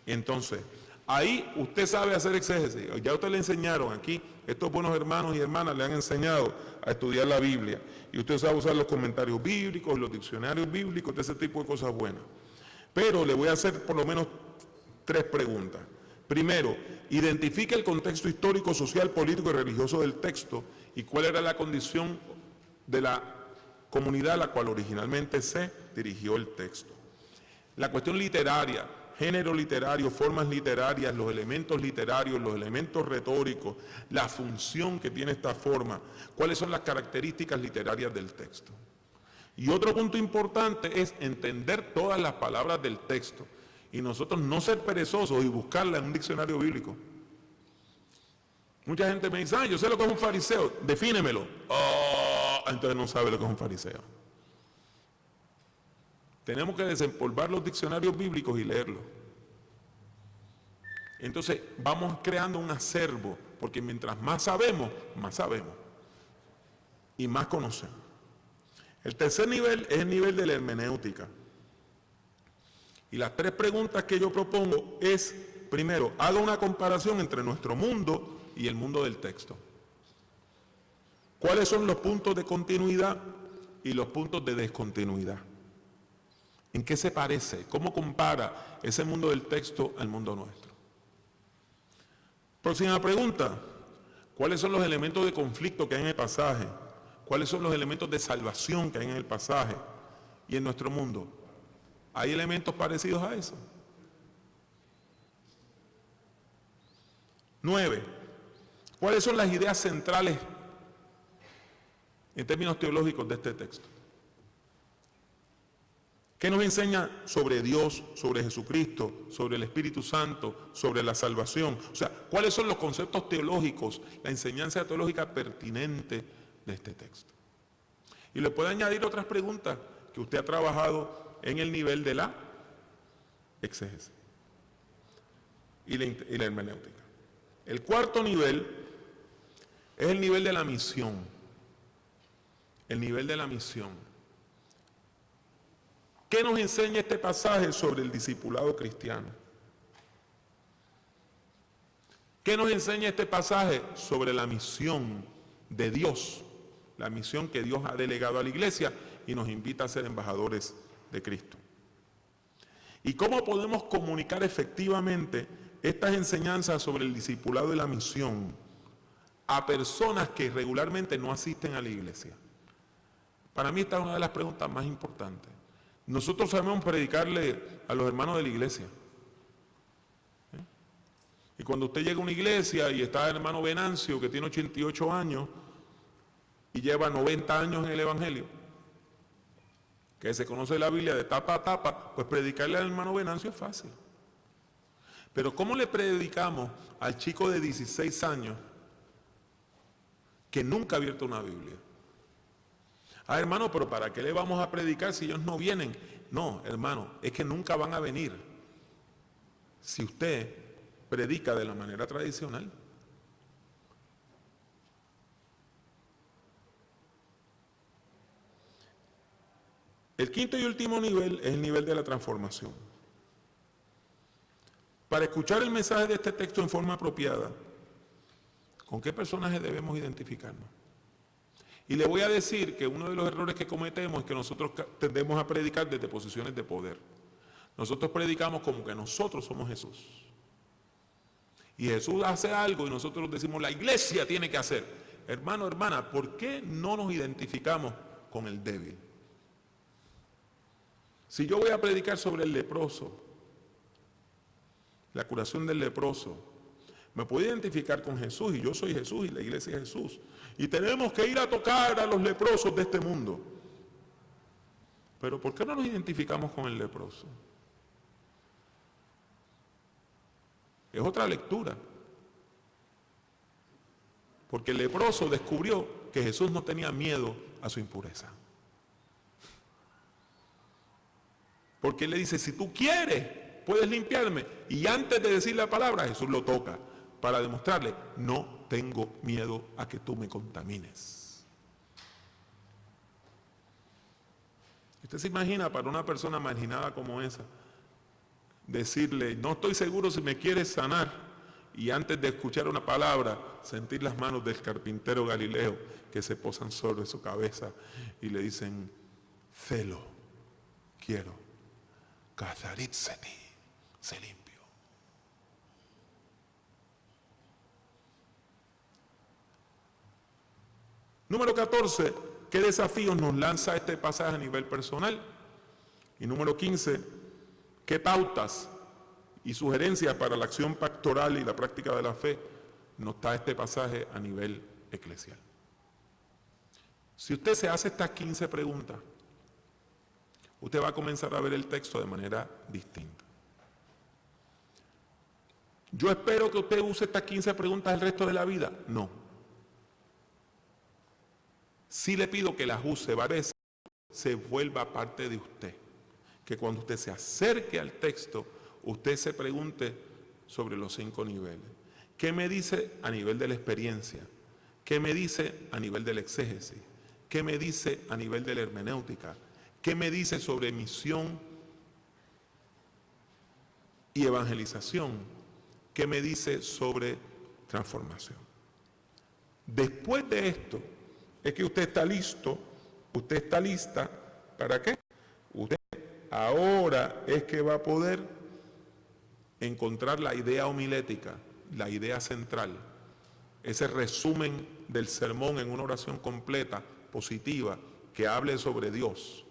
Entonces, ahí usted sabe hacer exégesis. Ya usted le enseñaron aquí, estos buenos hermanos y hermanas le han enseñado a estudiar la Biblia. Y usted sabe usar los comentarios bíblicos, los diccionarios bíblicos, de ese tipo de cosas buenas. Pero le voy a hacer por lo menos 3 preguntas. Primero, identifique el contexto histórico, social, político y religioso del texto y cuál era la condición de la comunidad a la cual originalmente se dirigió el texto. La cuestión literaria, género literario, formas literarias, los elementos literarios, los elementos retóricos, la función que tiene esta forma, cuáles son las características literarias del texto. Y otro punto importante es entender todas las palabras del texto y nosotros no ser perezosos y buscarlas en un diccionario bíblico. Mucha gente me dice: yo sé lo que es un fariseo, defínemelo. Entonces no sabe lo que es un fariseo. Tenemos que desempolvar los diccionarios bíblicos y leerlos. Entonces vamos creando un acervo, porque mientras más sabemos y más conocemos. El tercer nivel es el nivel de la hermenéutica. Y las 3 preguntas que yo propongo es, primero, haga una comparación entre nuestro mundo y el mundo del texto. ¿Cuáles son los puntos de continuidad y los puntos de descontinuidad? ¿En qué se parece? ¿Cómo compara ese mundo del texto al mundo nuestro? Próxima pregunta. ¿Cuáles son los elementos de conflicto que hay en el pasaje? ¿Cuáles son los elementos de salvación que hay en el pasaje y en nuestro mundo? ¿Hay elementos parecidos a eso? 9. ¿Cuáles son las ideas centrales en términos teológicos de este texto? ¿Qué nos enseña sobre Dios, sobre Jesucristo, sobre el Espíritu Santo, sobre la salvación? O sea, ¿cuáles son los conceptos teológicos, la enseñanza teológica pertinente de este texto? Y le puedo añadir otras preguntas que usted ha trabajado en el nivel de la exégesis y la hermenéutica. El cuarto nivel es el nivel de la misión. El nivel de la misión. ¿Qué nos enseña este pasaje sobre el discipulado cristiano? ¿Qué nos enseña este pasaje sobre la misión de Dios? La misión que Dios ha delegado a la iglesia y nos invita a ser embajadores de Cristo. ¿Y cómo podemos comunicar efectivamente estas enseñanzas sobre el discipulado y la misión a personas que regularmente no asisten a la iglesia? Para mí esta es una de las preguntas más importantes. Nosotros sabemos predicarle a los hermanos de la iglesia. Y cuando usted llega a una iglesia y está el hermano Venancio, que tiene 88 años y lleva 90 años en el Evangelio, que se conoce la Biblia de tapa a tapa, pues predicarle al hermano Venancio es fácil. Pero ¿cómo le predicamos al chico de 16 años que nunca ha abierto una Biblia? Hermano, pero ¿para qué le vamos a predicar si ellos no vienen? No, hermano, es que nunca van a venir si usted predica de la manera tradicional. El quinto y último nivel es el nivel de la transformación. Para escuchar el mensaje de este texto en forma apropiada, ¿con qué personaje debemos identificarnos? Y le voy a decir que uno de los errores que cometemos es que nosotros tendemos a predicar desde posiciones de poder. Nosotros predicamos como que nosotros somos Jesús. Y Jesús hace algo y nosotros decimos, la iglesia tiene que hacer. Hermano, hermana, ¿por qué no nos identificamos con el débil? Si yo voy a predicar sobre el leproso, la curación del leproso, Me puedo identificar con Jesús y yo soy Jesús y la iglesia es Jesús. Y tenemos que ir a tocar a los leprosos de este mundo. Pero ¿por qué no nos identificamos con el leproso? Es otra lectura. Porque el leproso descubrió que Jesús no tenía miedo a su impureza. Porque él le dice, si tú quieres, puedes limpiarme. Y antes de decir la palabra, Jesús lo toca para demostrarle, no tengo miedo a que tú me contamines. ¿Usted se imagina para una persona marginada como esa, decirle, no estoy seguro si me quieres sanar, y antes de escuchar una palabra, sentir las manos del carpintero Galileo que se posan sobre su cabeza y le dicen, celo, quiero, Katharitzeti, se limpió. Número 14, ¿qué desafíos nos lanza este pasaje a nivel personal? Y número 15, ¿qué pautas y sugerencias para la acción pastoral y la práctica de la fe nos da este pasaje a nivel eclesial? Si usted se hace estas 15 preguntas, usted va a comenzar a ver el texto de manera distinta. ¿Yo espero que usted use estas 15 preguntas el resto de la vida? No. Sí le pido que las use varias veces, se vuelva parte de usted. Que cuando usted se acerque al texto, usted se pregunte sobre los 5 niveles. ¿Qué me dice a nivel de la experiencia? ¿Qué me dice a nivel del exégesis? ¿Qué me dice a nivel de la hermenéutica? ¿Qué me dice sobre misión y evangelización? ¿Qué me dice sobre transformación? Después de esto, es que usted está listo, usted está lista, ¿para qué? Usted ahora es que va a poder encontrar la idea homilética, la idea central, ese resumen del sermón en una oración completa, positiva, que hable sobre Dios.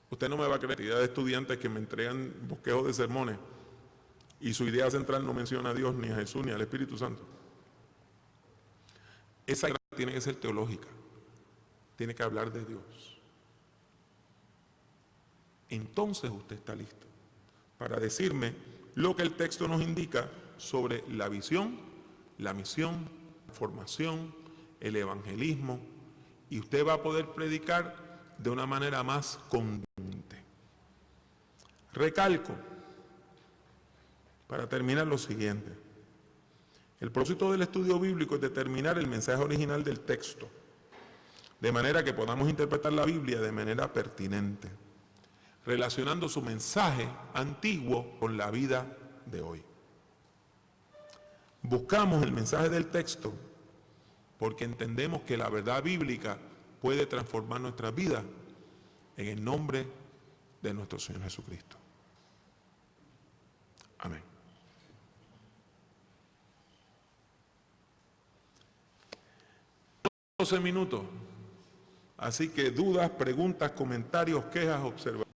Usted no me va a creer, la idea de estudiantes que me entregan bosquejos de sermones y su idea central no menciona a Dios, ni a Jesús, ni al Espíritu Santo. Esa idea tiene que ser teológica, tiene que hablar de Dios. Entonces usted está listo para decirme lo que el texto nos indica sobre la visión, la misión, la formación, el evangelismo, y usted va a poder predicar de una manera más contundente. Recalco, para terminar, lo siguiente. El propósito del estudio bíblico es determinar el mensaje original del texto, de manera que podamos interpretar la Biblia de manera pertinente, relacionando su mensaje antiguo con la vida de hoy. Buscamos el mensaje del texto porque entendemos que la verdad bíblica puede transformar nuestras vidas en el nombre de nuestro Señor Jesucristo. Amén. 12 minutos. Así que dudas, preguntas, comentarios, quejas, observaciones.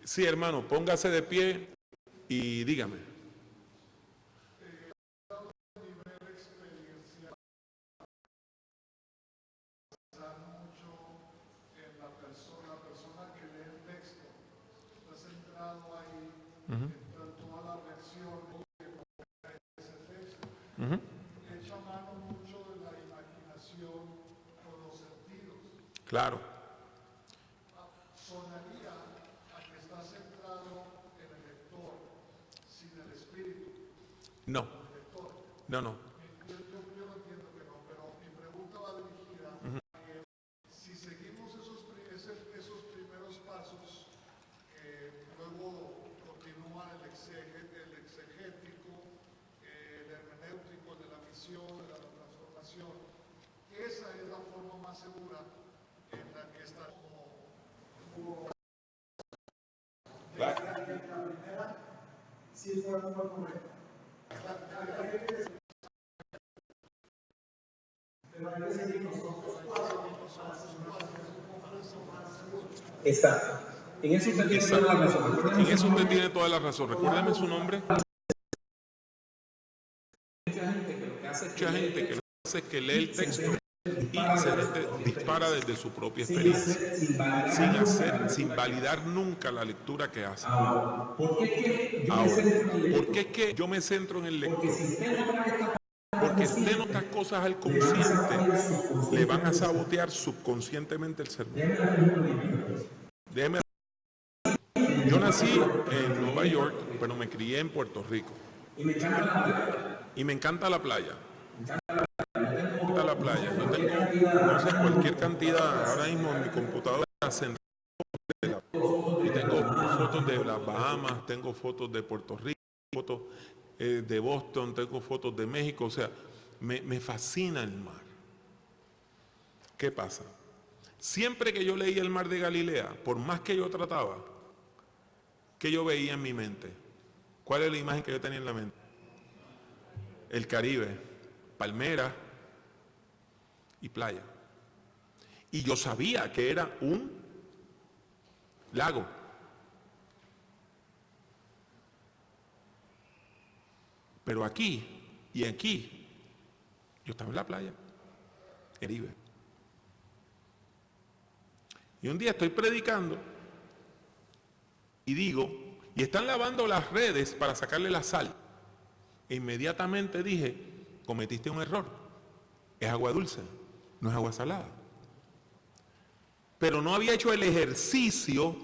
Sí, hermano, póngase de pie y dígame. Echa mano mucho de la imaginación con los sentidos. Claro. Sonaría a que está centrado en el lector, sin el espíritu. No. No. Yo no entiendo que no, pero mi pregunta va dirigida a que si seguimos esos primeros pasos, luego continúa el exegético, el hermenéutico, de la misión, de la transformación. Esa es la forma más segura en la que está como Claro. la primera, sí fue correcta. Pero hay que seguir nosotros pasos. Exacto. En eso usted tiene toda la razón. En eso usted tiene toda la razón. Recuérdeme su nombre. Mucha gente que lo que hace es que lee el texto y se dispara desde su propia experiencia, sin validar nunca la lectura que hace. Ahora, ¿por qué es que yo me centro en el lector? Porque si usted nota cosas al consciente, le van a sabotear subconscientemente el cerebro. Déjeme. Yo nací en Nueva York, pero me crié en Puerto Rico. Y me encanta la playa. La playa. Yo tengo, no sé, cualquier cantidad ahora mismo en mi computadora. Y tengo fotos de las Bahamas, tengo fotos de Puerto Rico, fotos de Boston, tengo fotos de México. O sea, me fascina el mar. ¿Qué pasa? Siempre que yo leía el mar de Galilea, por más que yo trataba, ¿qué yo veía en mi mente? ¿Cuál es la imagen que yo tenía en la mente? El Caribe, palmeras y playa. Y yo sabía que era un lago. Pero aquí y aquí, yo estaba en la playa, Caribe. Y un día estoy predicando y digo, y están lavando las redes para sacarle la sal. E inmediatamente dije, cometiste un error. Es agua dulce, no es agua salada. Pero no había hecho el ejercicio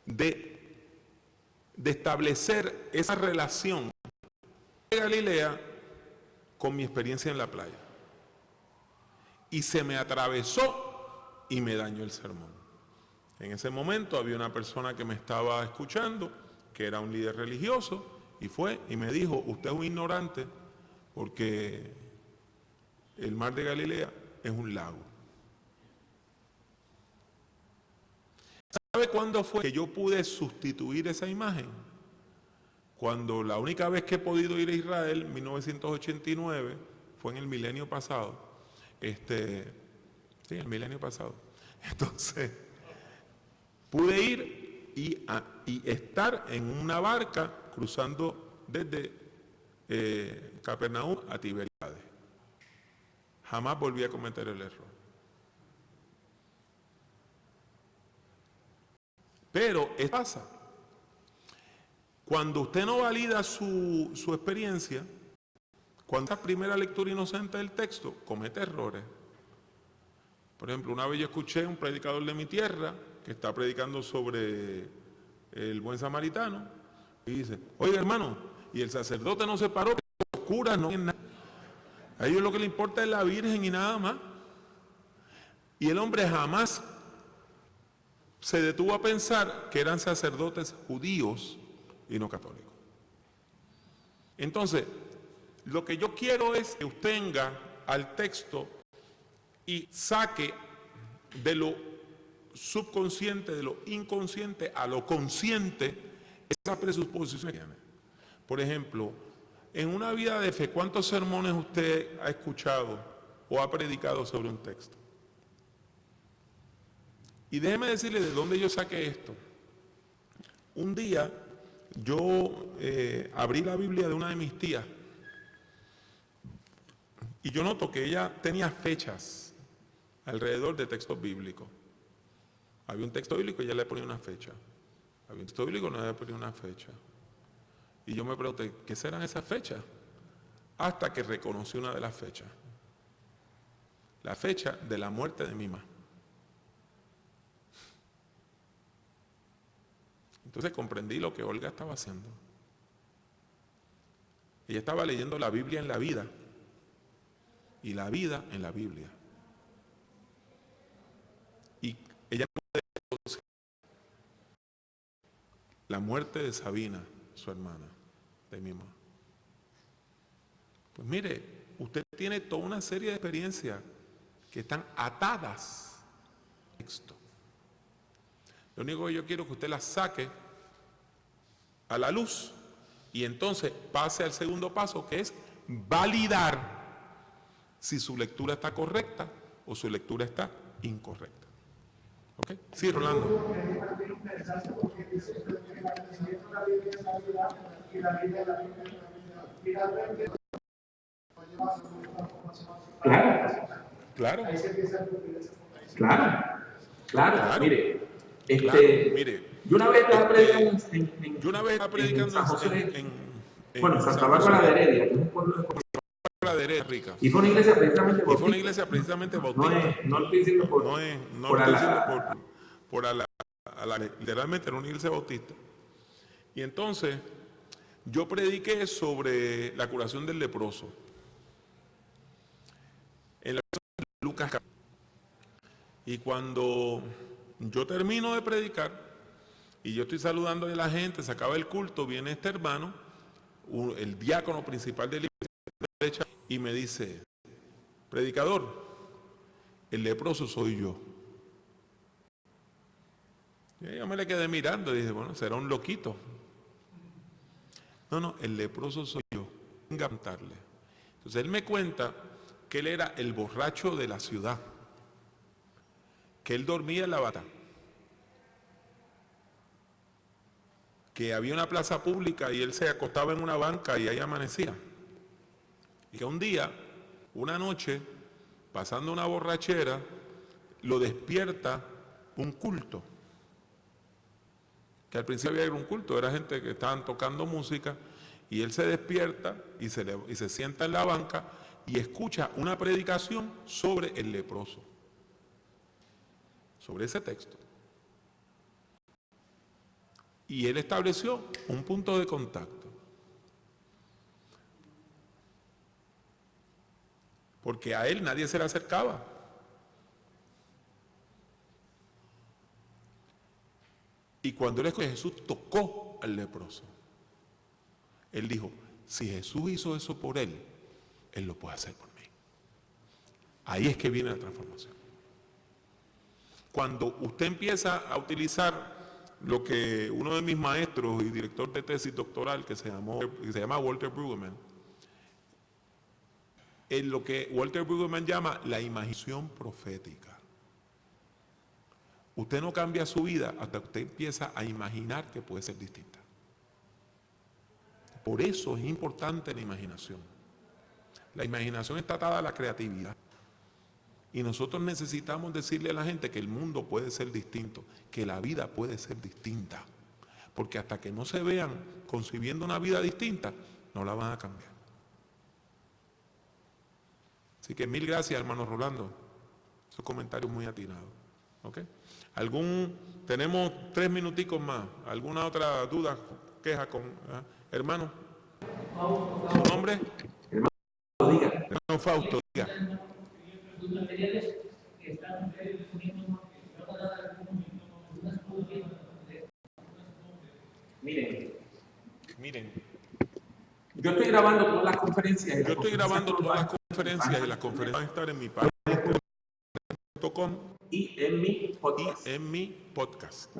de establecer esa relación de Galilea con mi experiencia en la playa. Y se me atravesó y me dañó el sermón. En ese momento había una persona que me estaba escuchando, que era un líder religioso, y fue y me dijo, usted es un ignorante porque el mar de Galilea es un lago. ¿Sabe cuándo fue que yo pude sustituir esa imagen? Cuando la única vez que he podido ir a Israel, 1989, fue en el milenio pasado. Sí, el milenio pasado. Entonces, pude ir y estar en una barca cruzando desde Capernaum a Tiberíades. Jamás volví a cometer el error. Pero pasa. Cuando usted no valida su experiencia, cuando esa primera lectura inocente del texto, comete errores. Por ejemplo, una vez yo escuché a un predicador de mi tierra que está predicando sobre el buen samaritano y dice, oiga hermano, y el sacerdote no se paró, los curas no tienen nada. A ellos lo que le importa es la Virgen y nada más. Y el hombre jamás se detuvo a pensar que eran sacerdotes judíos y no católicos. Entonces, lo que yo quiero es que usted venga al texto y saque de lo subconsciente, de lo inconsciente a lo consciente esa presuposición que tiene. Por ejemplo, en una vida de fe, ¿cuántos sermones usted ha escuchado o ha predicado sobre un texto? Y déjeme decirle de dónde yo saqué esto. Un día yo abrí la Biblia de una de mis tías y yo noto que ella tenía fechas alrededor de textos bíblicos. Había un texto bíblico y ella le ponía una fecha. Había un texto bíblico y no le ponía una fecha. Y yo me pregunté, ¿qué serán esas fechas? Hasta que reconocí una de las fechas. La fecha de la muerte de mi mamá. Entonces comprendí lo que Olga estaba haciendo. Ella estaba leyendo la Biblia en la vida y la vida en la Biblia. Y ella no la muerte de Sabina, su hermana, de mi mamá. Pues mire, usted tiene toda una serie de experiencias que están atadas al texto. Lo único que yo quiero es que usted las saque a la luz y entonces pase al segundo paso, que es validar si su lectura está correcta o su lectura está incorrecta. ¿Ok? Sí, Rolando. Claro, Claro, claro, claro. claro, Mire, claro. Mire, yo una vez estaba predicando yo una vez estaba en predicando San José, bueno, en en Santa San Bárbara de José, Heredia, que es un pueblo de Pradera Rica, y fue una iglesia precisamente y fue una bautista. iglesia precisamente No bautista. es, no lo estoy diciendo No lo por estoy diciendo ala, por literalmente era una iglesia bautista. Y entonces yo prediqué sobre la curación del leproso. En la Lucas. Y cuando yo termino de predicar y yo estoy saludando a la gente, se acaba el culto, viene este hermano, el diácono principal de la iglesia, y me dice, predicador, el leproso soy yo. Y yo me le quedé mirando y dije, bueno, será un loquito. No, no, el leproso soy yo. Venga a contarle. Entonces él me cuenta que él era el borracho de la ciudad, que él dormía en la bata, que había una plaza pública y él se acostaba en una banca y ahí amanecía. Y que un día, una noche, pasando una borrachera, lo despierta un culto. Que al principio había un culto, era gente que estaban tocando música, y él se despierta y se sienta en la banca y escucha una predicación sobre el leproso, sobre ese texto. Y él estableció un punto de contacto. Porque a él nadie se le acercaba. Y cuando él escuchó, Jesús tocó al leproso. Él dijo, si Jesús hizo eso por él, él lo puede hacer por mí. Ahí es que viene la transformación. Cuando usted empieza a utilizar lo que uno de mis maestros y director de tesis doctoral, que se llama Walter Brueggemann, en lo que Walter Brueggemann llama la imaginación profética. Usted no cambia su vida hasta que usted empieza a imaginar que puede ser distinta. Por eso es importante la imaginación. La imaginación está atada a la creatividad. Y nosotros necesitamos decirle a la gente que el mundo puede ser distinto, que la vida puede ser distinta. Porque hasta que no se vean concibiendo una vida distinta, no la van a cambiar. Así que mil gracias, hermano Rolando. Esos comentarios muy atinados. ¿Ok? Tenemos 3 minuticos más. ¿Alguna otra duda, queja con hermano? ¿Su nombre? Hermano Fausto, diga. Miren, yo estoy grabando todas las conferencias. yo estoy grabando todas las conferencias y las conferencias van a estar en mi página .com y en mi podcast, y en mi podcast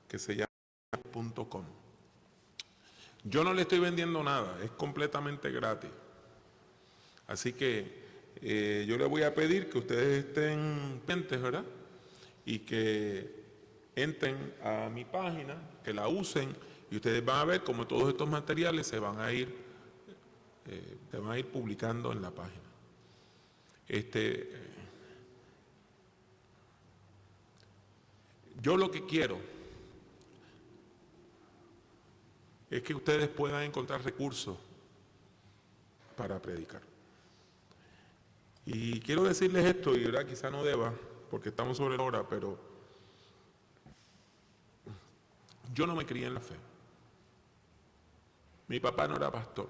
que se llama .com. Yo no le estoy vendiendo nada, es completamente gratis. Así que yo le voy a pedir que ustedes estén pendientes, ¿verdad? Y que entren a mi página, que la usen, y ustedes van a ver cómo todos estos materiales se van a ir publicando en la página. Yo lo que quiero es que ustedes puedan encontrar recursos para predicar. Y quiero decirles esto, y ahora quizá no deba, porque estamos sobre la hora, pero yo no me crié en la fe. Mi papá no era pastor.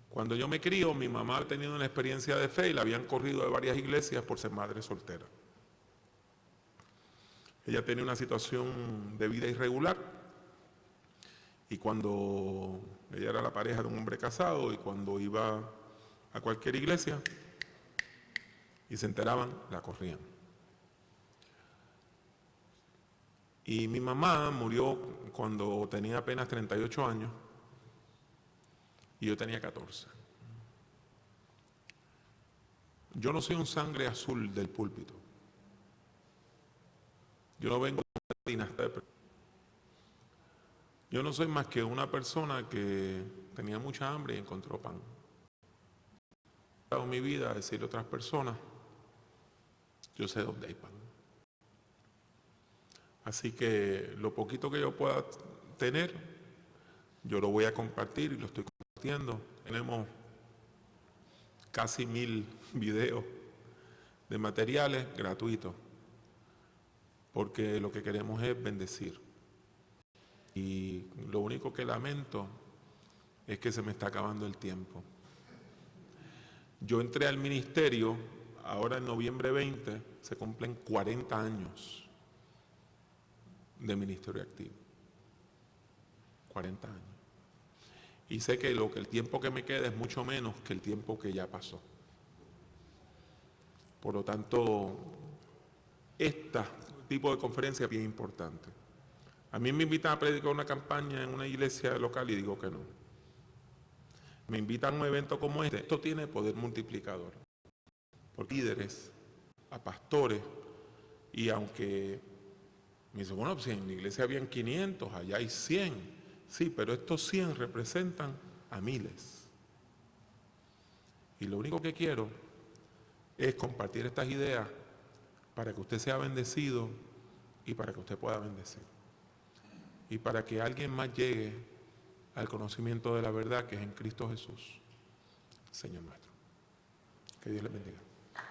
Cuando yo me crío, mi mamá ha tenido una experiencia de fe y la habían corrido de varias iglesias por ser madre soltera. Ella tenía una situación de vida irregular y cuando ella era la pareja de un hombre casado y cuando iba a cualquier iglesia y se enteraban, la corrían. Y mi mamá murió cuando tenía apenas 38 años y yo tenía 14. Yo no soy un sangre azul del púlpito. Yo no vengo de una dinastía de... Yo no soy más que una persona que tenía mucha hambre y encontró pan. He dado mi vida a decirle a otras personas, yo sé dónde hay pan. Así que lo poquito que yo pueda tener, yo lo voy a compartir y lo estoy compartiendo. Tenemos casi 1000 videos de materiales gratuitos, porque lo que queremos es bendecir. Y lo único que lamento es que se me está acabando el tiempo. Yo entré al ministerio, ahora en noviembre 20, se cumplen 40 años de ministerio activo. 40 años. Y sé que el tiempo que me queda es mucho menos que el tiempo que ya pasó. Por lo tanto, este tipo de conferencia es bien importante. A mí me invitan a predicar una campaña en una iglesia local y digo que no. Me invitan a un evento como este. Esto tiene poder multiplicador. Por líderes, a pastores, y aunque me dicen, bueno, pues en la iglesia habían 500, allá hay 100. Sí, pero estos 100 representan a miles. Y lo único que quiero es compartir estas ideas para que usted sea bendecido y para que usted pueda bendecir. Y para que alguien más llegue al conocimiento de la verdad que es en Cristo Jesús, Señor nuestro. Que Dios le bendiga.